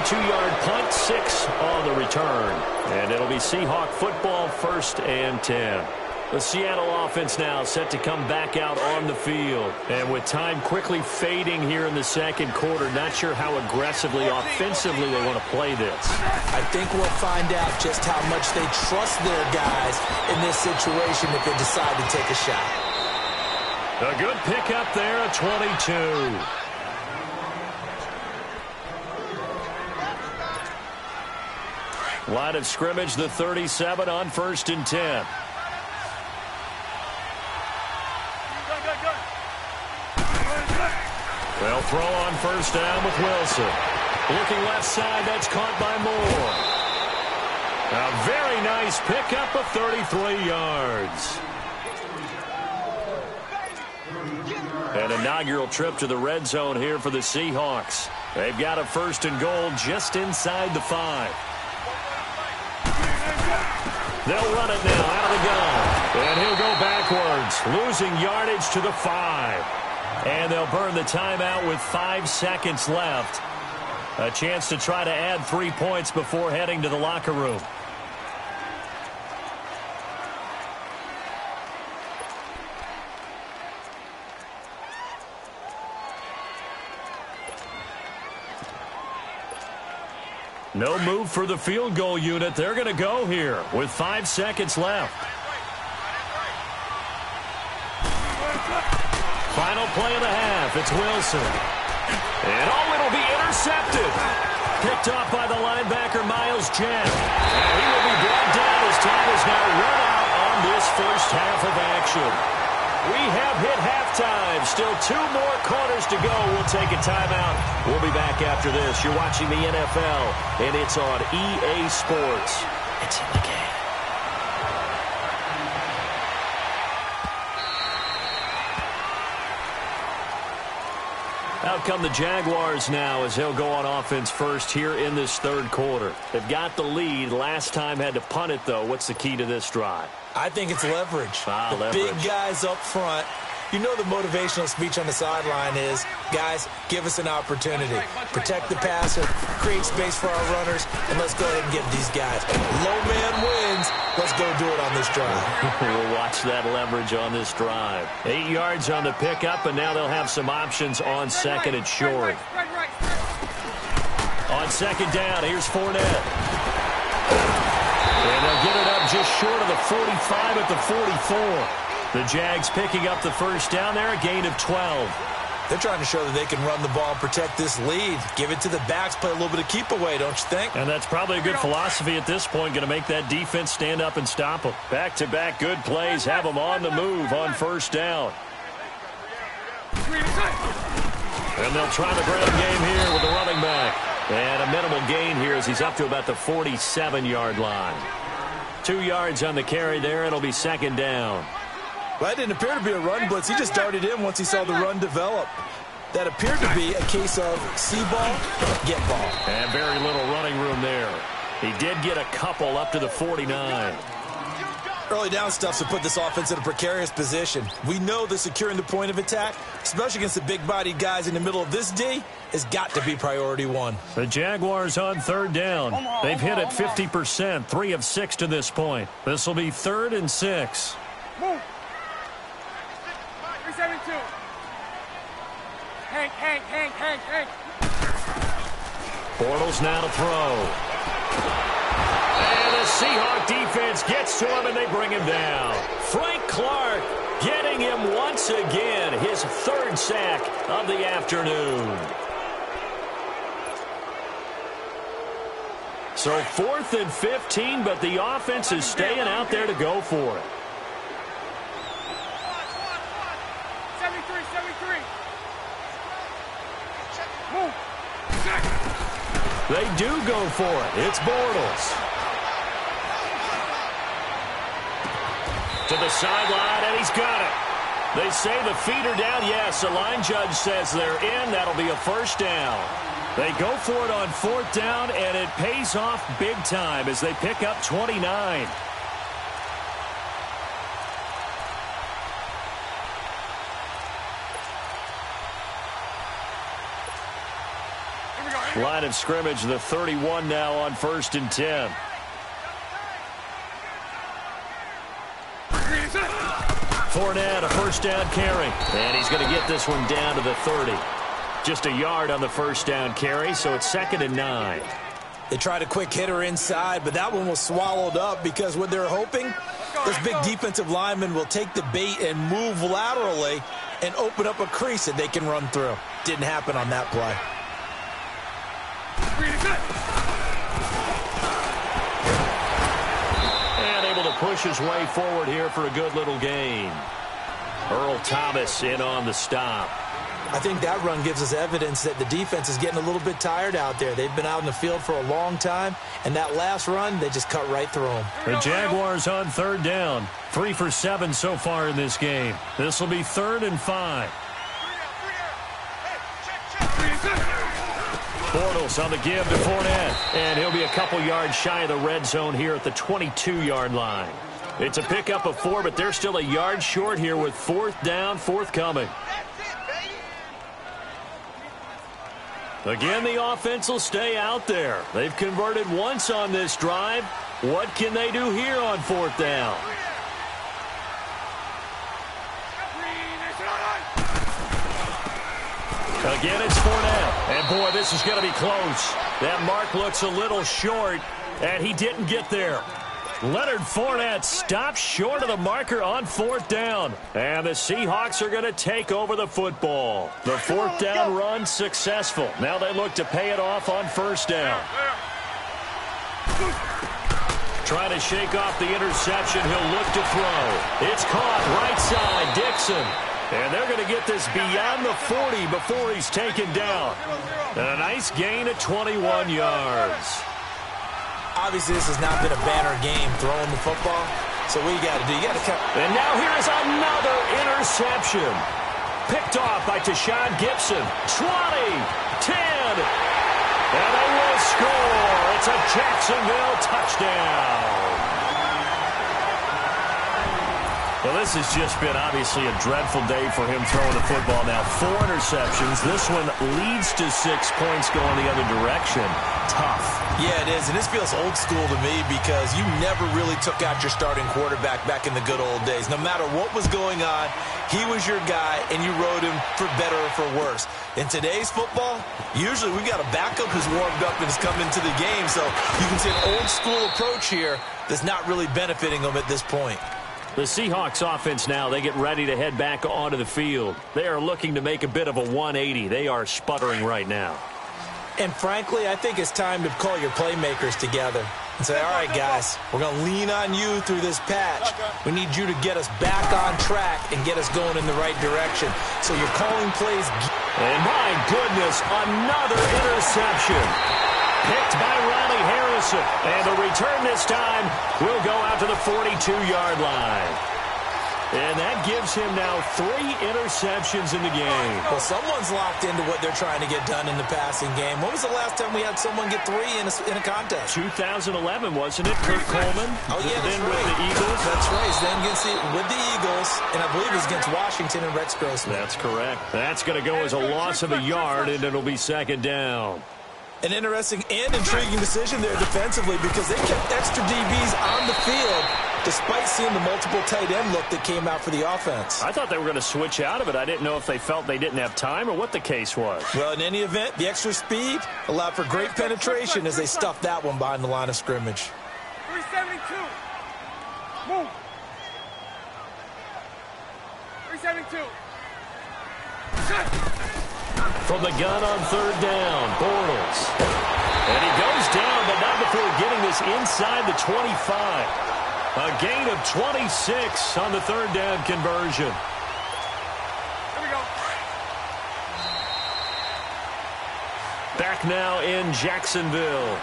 42-yard punt, 6 on the return. And it'll be Seahawk football, 1st and 10. The Seattle offense now set to come back out on the field. And with time quickly fading here in the second quarter, not sure how aggressively, offensively they want to play this. I think we'll find out just how much they trust their guys in this situation if they decide to take a shot. A good pickup there at 22. Line of scrimmage, the 37 on 1st and 10. They'll throw on 1st down with Wilson. Looking left side, that's caught by Moore. A very nice pickup of 33 yards. An inaugural trip to the red zone here for the Seahawks. They've got a 1st and goal just inside the 5. They'll run it now out of the gun. And he'll go backwards, losing yardage to the 5. And they'll burn the timeout with 5 seconds left. A chance to try to add 3 points before heading to the locker room. No move for the field goal unit. They're going to go here with 5 seconds left. Final play of the half. It's Wilson. And it'll be intercepted. Picked off by the linebacker, Miles Jack. And he will be brought down as time is now run out on this first half of action. We have hit halftime. Still 2 more quarters to go. We'll take a timeout. We'll be back after this. You're watching the NFL, and it's on EA Sports. It's in the game. Out come the Jaguars now as they'll go on offense first here in this 3rd quarter. They've got the lead. Last time had to punt it, though. What's the key to this drive? I think it's leverage. The big guys up front. You know the motivational speech on the sideline is, guys, give us an opportunity. Protect the passer, create space for our runners, and let's go ahead and get these guys. Low man wins. Let's go do it on this drive. We'll watch that leverage on this drive. 8 yards on the pickup, and now they'll have some options on 2nd and short. On 2nd down, here's Fournette. And they'll get it up just short of the 45 at the 44. The Jags picking up the 1st down there, a gain of 12. They're trying to show that they can run the ball and protect this lead. Give it to the backs, play a little bit of keep away, don't you think? And that's probably a good philosophy at this point, going to make that defense stand up and stop them. Back-to-back good plays, have them on the move on 1st down. And they'll try the ground game here with the running back. And a minimal gain here as he's up to about the 47-yard line. 2 yards on the carry there. It'll be 2nd down. Well, that didn't appear to be a run blitz. He just darted in once he saw the run develop. That appeared to be a case of see ball, get ball. And very little running room there. He did get a couple up to the 49. Early down stuff to put this offense in a precarious position. We know that securing the point of attack, especially against the big-bodied guys in the middle of this D, has got to be priority 1. The Jaguars on 3rd down. They've hit it 50%, 3 of 6 to this point. This will be 3rd and 6. Move. 372. Hank. Bortles now to throw. And the Seahawk defense gets to him, and they bring him down. Frank Clark getting him once again, his 3rd sack of the afternoon. So 4th and 15, but the offense is staying out there to go for it. 73. Move. They do go for it. It's Bortles. To the sideline, and he's got it. They say the feet are down. Yes, the line judge says they're in. That'll be a first down. They go for it on 4th down, and it pays off big time as they pick up 29. Line of scrimmage, the 31 now on 1st and 10. Fournette, a first down carry. And he's going to get this one down to the 30. Just a yard on the first down carry, so it's 2nd and 9. They tried a quick hitter inside, but that one was swallowed up because what they're hoping, this big defensive lineman will take the bait and move laterally and open up a crease that they can run through. Didn't happen on that play. And able to push his way forward here for a good little gain. Earl Thomas in on the stop. I think that run gives us evidence that the defense is getting a little bit tired out there. They've been out in the field for a long time, and that last run, they just cut right through them. The Jaguars on 3rd down. 3 for 7 so far in this game. This will be 3rd and 5. Bortles on the give to Fournette, and he'll be a couple yards shy of the red zone here at the 22-yard line. It's a pickup of 4, but they're still a yard short here with 4th down, forthcoming. Again, the offense will stay out there. They've converted once on this drive. What can they do here on 4th down? Again, it's Fournette. And, boy, this is going to be close. That mark looks a little short, and he didn't get there. Leonard Fournette stops short of the marker on 4th down. And the Seahawks are going to take over the football. The 4th down run successful. Now they look to pay it off on 1st down. Trying to shake off the interception. He'll look to throw. It's caught right side. Dixon. And they're going to get this beyond the 40 before he's taken down. And a nice gain at 21 yards. Obviously, this has not been a banner game throwing the football. So what you got to do, you got to cut. And now here is another interception. Picked off by Tashawn Gibson. 20, 10, and they will score. It's a Jacksonville touchdown. Well, this has just been obviously a dreadful day for him throwing the football. Now 4 interceptions. This one leads to 6 points going the other direction. Tough. Yeah, it is, and this feels old school to me because you never really took out your starting quarterback back in the good old days. No matter what was going on, he was your guy, and you rode him for better or for worse. In today's football, usually we've got a backup who's warmed up and has come into the game, so you can see an old school approach here that's not really benefiting them at this point. The Seahawks offense now, they get ready to head back onto the field. They are looking to make a bit of a 180. They are sputtering right now. And frankly, I think it's time to call your playmakers together and say, all right, guys, we're going to lean on you through this patch. We need you to get us back on track and get us going in the right direction. So you're calling plays. And my goodness, another interception. Picked by Riley Harrison. And the return this time will go out to the 42-yard line. And that gives him now 3 interceptions in the game. Well, someone's locked into what they're trying to get done in the passing game. When was the last time we had someone get 3 in a contest? 2011, wasn't it? Kurt Coleman? Oh, yeah, that's then right. with the Eagles. That's right. Then with the Eagles, and I believe it was against Washington and Rex Grossman. That's correct. That's going to go as a loss of a yard, and it'll be 2nd down. An interesting and intriguing decision there defensively because they kept extra DBs on the field despite seeing the multiple tight end look that came out for the offense. I thought they were going to switch out of it. I didn't know if they felt they didn't have time or what the case was. Well, in any event, the extra speed allowed for great penetration as they stuffed that one behind the line of scrimmage. 372. Move. 372. From the gun on 3rd down, Bortles. And he goes down, but not before getting this inside the 25. A gain of 26 on the third down conversion. Here we go. Back now in Jacksonville.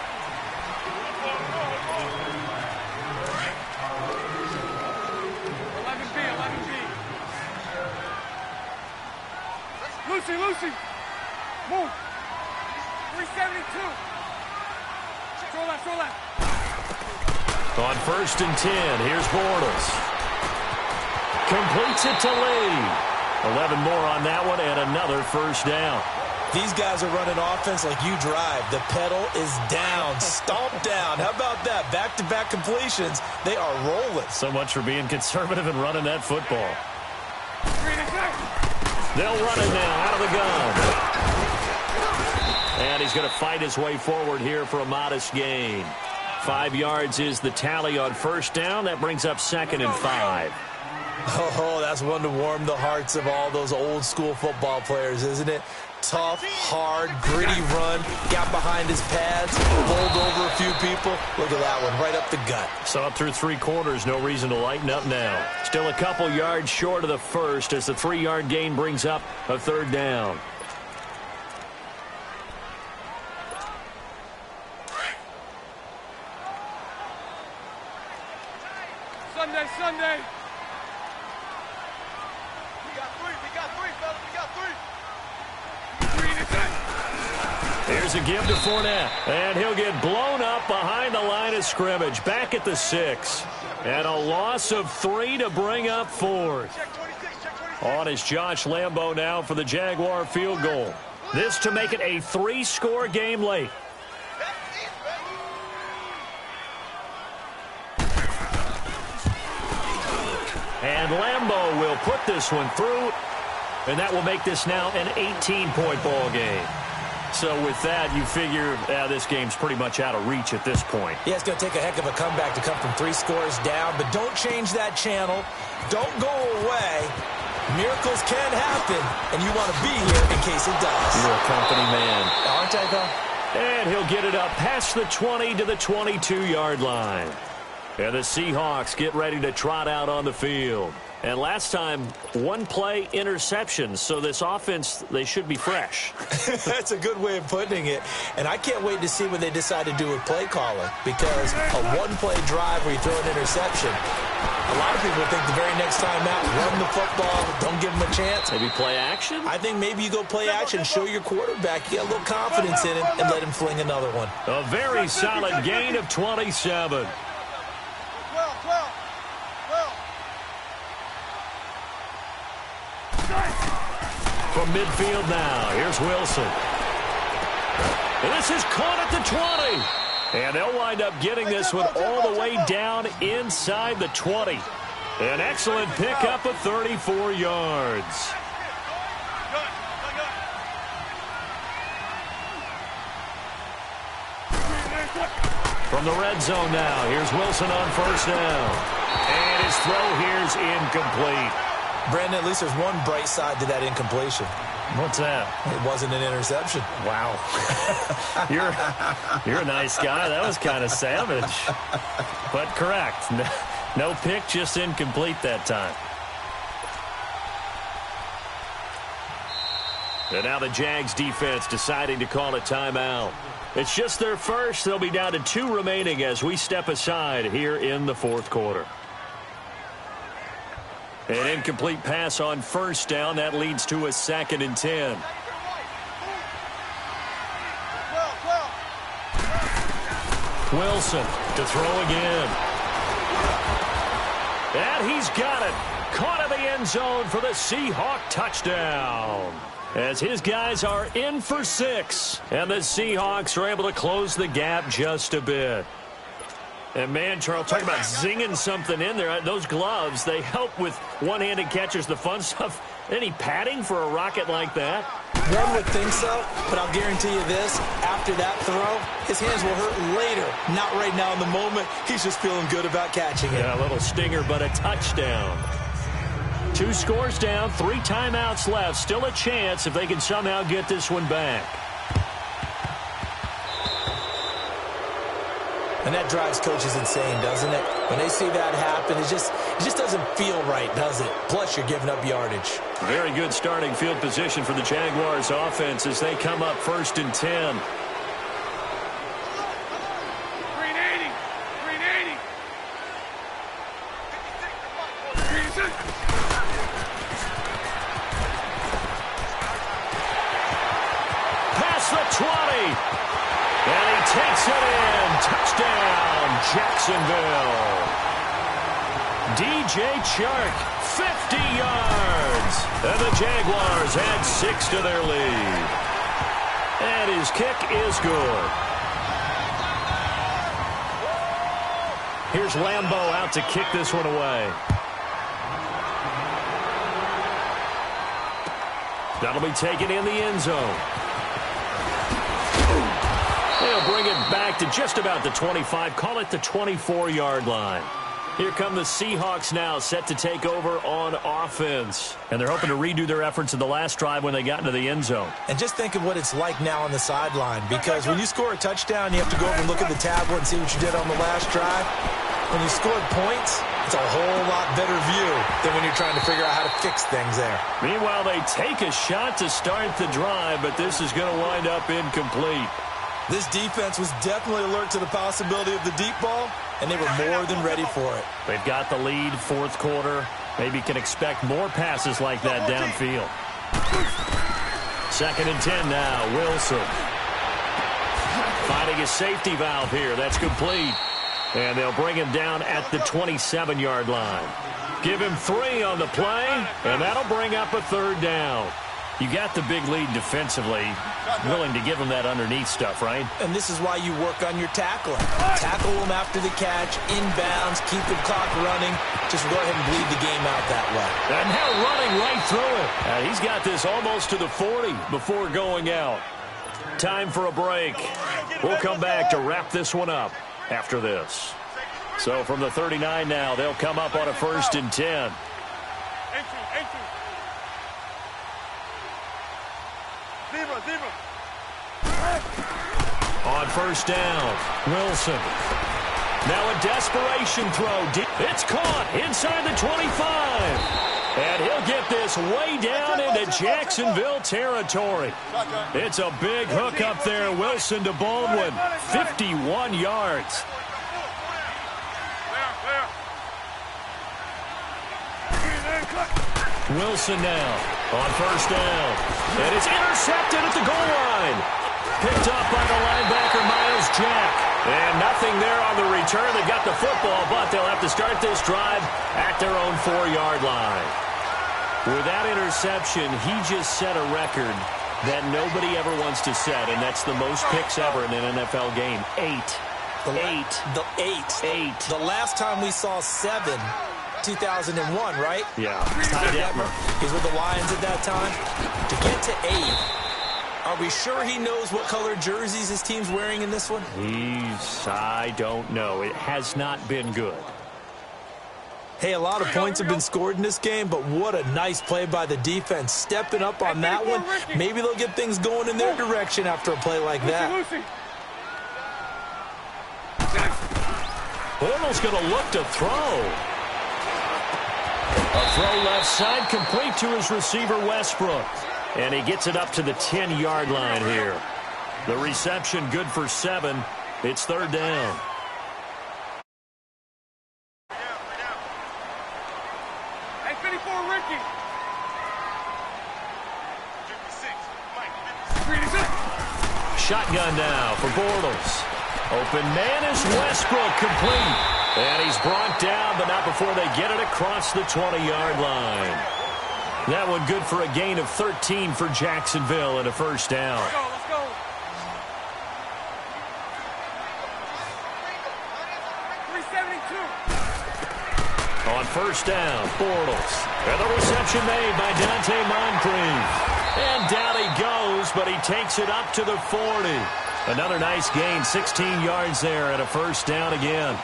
Lucy. Move. 372. Show left. On 1st and 10, here's Bortles. Completes it to Lee. 11 more on that one and another first down. These guys are running offense like you drive. The pedal is down, stomp down. How about that? Back-to-back completions. They are rolling. So much for being conservative and running that football. They'll run it now out of the gun. And he's going to fight his way forward here for a modest gain. 5 yards is the tally on first down. That brings up 2nd and 5. Oh, that's one to warm the hearts of all those old school football players, isn't it? Tough, hard, gritty run. Got behind his pads, bowled over a few people. Look at that one, right up the gut. So up through 3 quarters, no reason to lighten up now. Still a couple yards short of the first as the 3-yard gain brings up a third down. Sunday. We got three, fellas. We got three. Here's a give to Fournette. And he'll get blown up behind the line of scrimmage. Back at the 6. And a loss of 3 to bring up 4th. On is Josh Lambo now for the Jaguar field goal. This to make it a 3-score game late. And Lambo will put this one through. And that will make this now an 18-point ball game. So with that, you figure this game's pretty much out of reach at this point. Yeah, it's going to take a heck of a comeback to come from 3 scores down. But don't change that channel. Don't go away. Miracles can happen. And you want to be here in case it does. You're a company man. Aren't I, though? And he'll get it up past the 20 to the 22-yard line. And the Seahawks get ready to trot out on the field. And last time, 1-play interception. So this offense, they should be fresh. That's a good way of putting it. And I can't wait to see what they decide to do with play calling. Because a 1-play drive where you throw an interception, a lot of people think the very next time out, run the football, don't give them a chance. Maybe play action? I think maybe you go play action, show your quarterback, you get a little confidence in him, and let him fling another one. A very solid gain of 27. From midfield now, here's Wilson. And this is caught at the 20. And they'll wind up getting this one all the way down inside the 20. An excellent pickup of 34 yards. From the red zone now, here's Wilson on first down. And his throw here's incomplete. Brandon, at least there's one bright side to that incompletion. What's that? It wasn't an interception. Wow. You're a nice guy. That was kind of savage. But correct. No pick, just incomplete that time. And now the Jags defense deciding to call a timeout. It's just their first. They'll be down to 2 remaining as we step aside here in the 4th quarter. An incomplete pass on first down. That leads to a 2nd and 10. Wilson to throw again. And he's got it. Caught in the end zone for the Seahawk touchdown. As his guys are in for 6. And the Seahawks are able to close the gap just a bit. And, man, Charles, talk about zinging something in there. Those gloves, they help with one-handed catchers, the fun stuff. Any padding for a rocket like that? One would think so, but I'll guarantee you this. After that throw, his hands will hurt later. Not right now in the moment. He's just feeling good about catching it. Yeah, a little stinger, but a touchdown. 2 scores down, 3 timeouts left. Still a chance if they can somehow get this one back. And that drives coaches insane, doesn't it? When they see that happen, it just doesn't feel right, does it? Plus, you're giving up yardage. Very good starting field position for the Jaguars offense as they come up 1st and 10. Past the 20. And he takes it in. Touchdown, Jacksonville. DJ Chark, 50 yards. And the Jaguars add 6 to their lead. And his kick is good. Here's Lambeau out to kick this one away. That'll be taken in the end zone. They'll bring it back to just about the 25. Call it the 24-yard line. Here come the Seahawks now, set to take over on offense. And they're hoping to redo their efforts in the last drive when they got into the end zone. And just think of what it's like now on the sideline. Because when you score a touchdown, you have to go over and look at the tablet and see what you did on the last drive. When you scored points, it's a whole lot better view than when you're trying to figure out how to fix things there. Meanwhile, they take a shot to start the drive, but this is going to wind up incomplete. This defense was definitely alert to the possibility of the deep ball, and they were more than ready for it. They've got the lead, 4th quarter. Maybe can expect more passes like that downfield. 2nd and 10 now, Wilson. Finding a safety valve here. That's complete. And they'll bring him down at the 27-yard line. Give him 3 on the play, and that'll bring up a 3rd down. You got the big lead defensively, willing to give him that underneath stuff, right? And this is why you work on your tackling. Tackle him after the catch, inbounds, keep the clock running. Just go ahead and bleed the game out that way. And now running right through it. He's got this almost to the 40 before going out. Time for a break. We'll come back to wrap this one up after this. So from the 39 now, they'll come up on a 1st and 10. On 1st down, Wilson. Now a desperation throw. It's caught inside the 25. And he'll get this way down into Jacksonville territory. It's a big hook up there. Wilson to Baldwin. 51 yards. Wilson now on 1st down. And it's intercepted at the goal line. Picked up by the linebacker, Miles Jack. And nothing there on the return. They got the football, but they'll have to start this drive at their own 4-yard line. With that interception, he just set a record that nobody ever wants to set, and that's the most picks ever in an NFL game. 8. The last time we saw 7, 2001, right? Yeah. Ty Detmer. He's with the Lions at that time. To get to 8, are we sure he knows what color jerseys his team's wearing in this one? I don't know. It has not been good. Hey, a lot of points have been scored in this game, but what a nice play by the defense. Stepping up on that one. Maybe they'll get things going in their direction after a play like that. Bortles going to look to throw. A throw left side, complete to his receiver, Westbrook. And he gets it up to the 10-yard line here. The reception good for 7. It's 3rd down. Hey, 54, Ricky. Shotgun now for Bortles. Open man is Westbrook, complete. And he's brought down, but not before they get it across the 20-yard line. That one good for a gain of 13 for Jacksonville and a 1st down. Let's go. On 1st down, Bortles. And the reception made by Dante Moncrief. And down he goes, but he takes it up to the 40. Another nice gain, 16 yards there and a 1st down again.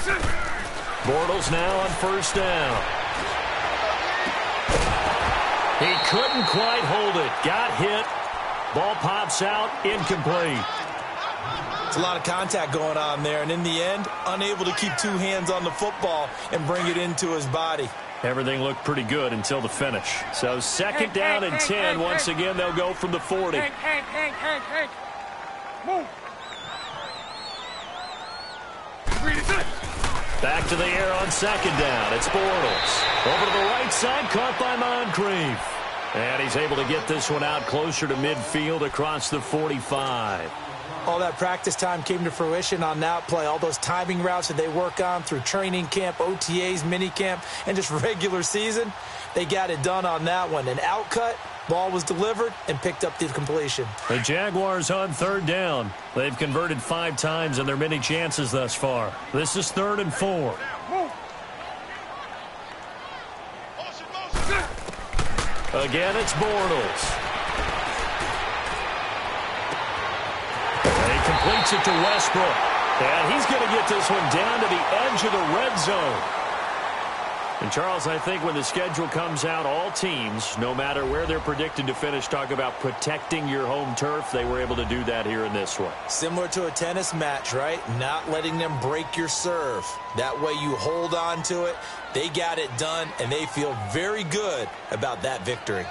Bortles now on first down. He couldn't quite hold it. Got hit. Ball pops out. Incomplete. It's a lot of contact going on there, and in the end, unable to keep two hands on the football and bring it into his body. Everything looked pretty good until the finish. So second down and 10. Once again, they'll go from the 40. Hank. Move. Back to the air on second down. It's Bortles. Over to the right side, caught by Moncrief. And he's able to get this one out closer to midfield across the 45. All that practice time came to fruition on that play. All those timing routes that they work on through training camp, OTAs, minicamp, and just regular season, they got it done on that one. An outcut, ball was delivered, and picked up the completion. The Jaguars on third down. They've converted 5 times in their many chances thus far. This is 3rd and 4. Again, it's Bortles. Completes it to Westbrook. And he's going to get this one down to the edge of the red zone. And, Charles, I think when the schedule comes out, all teams, no matter where they're predicted to finish, talk about protecting your home turf. They were able to do that here in this one. Similar to a tennis match, right? Not letting them break your serve. That way you hold on to it. They got it done, and they feel very good about that victory.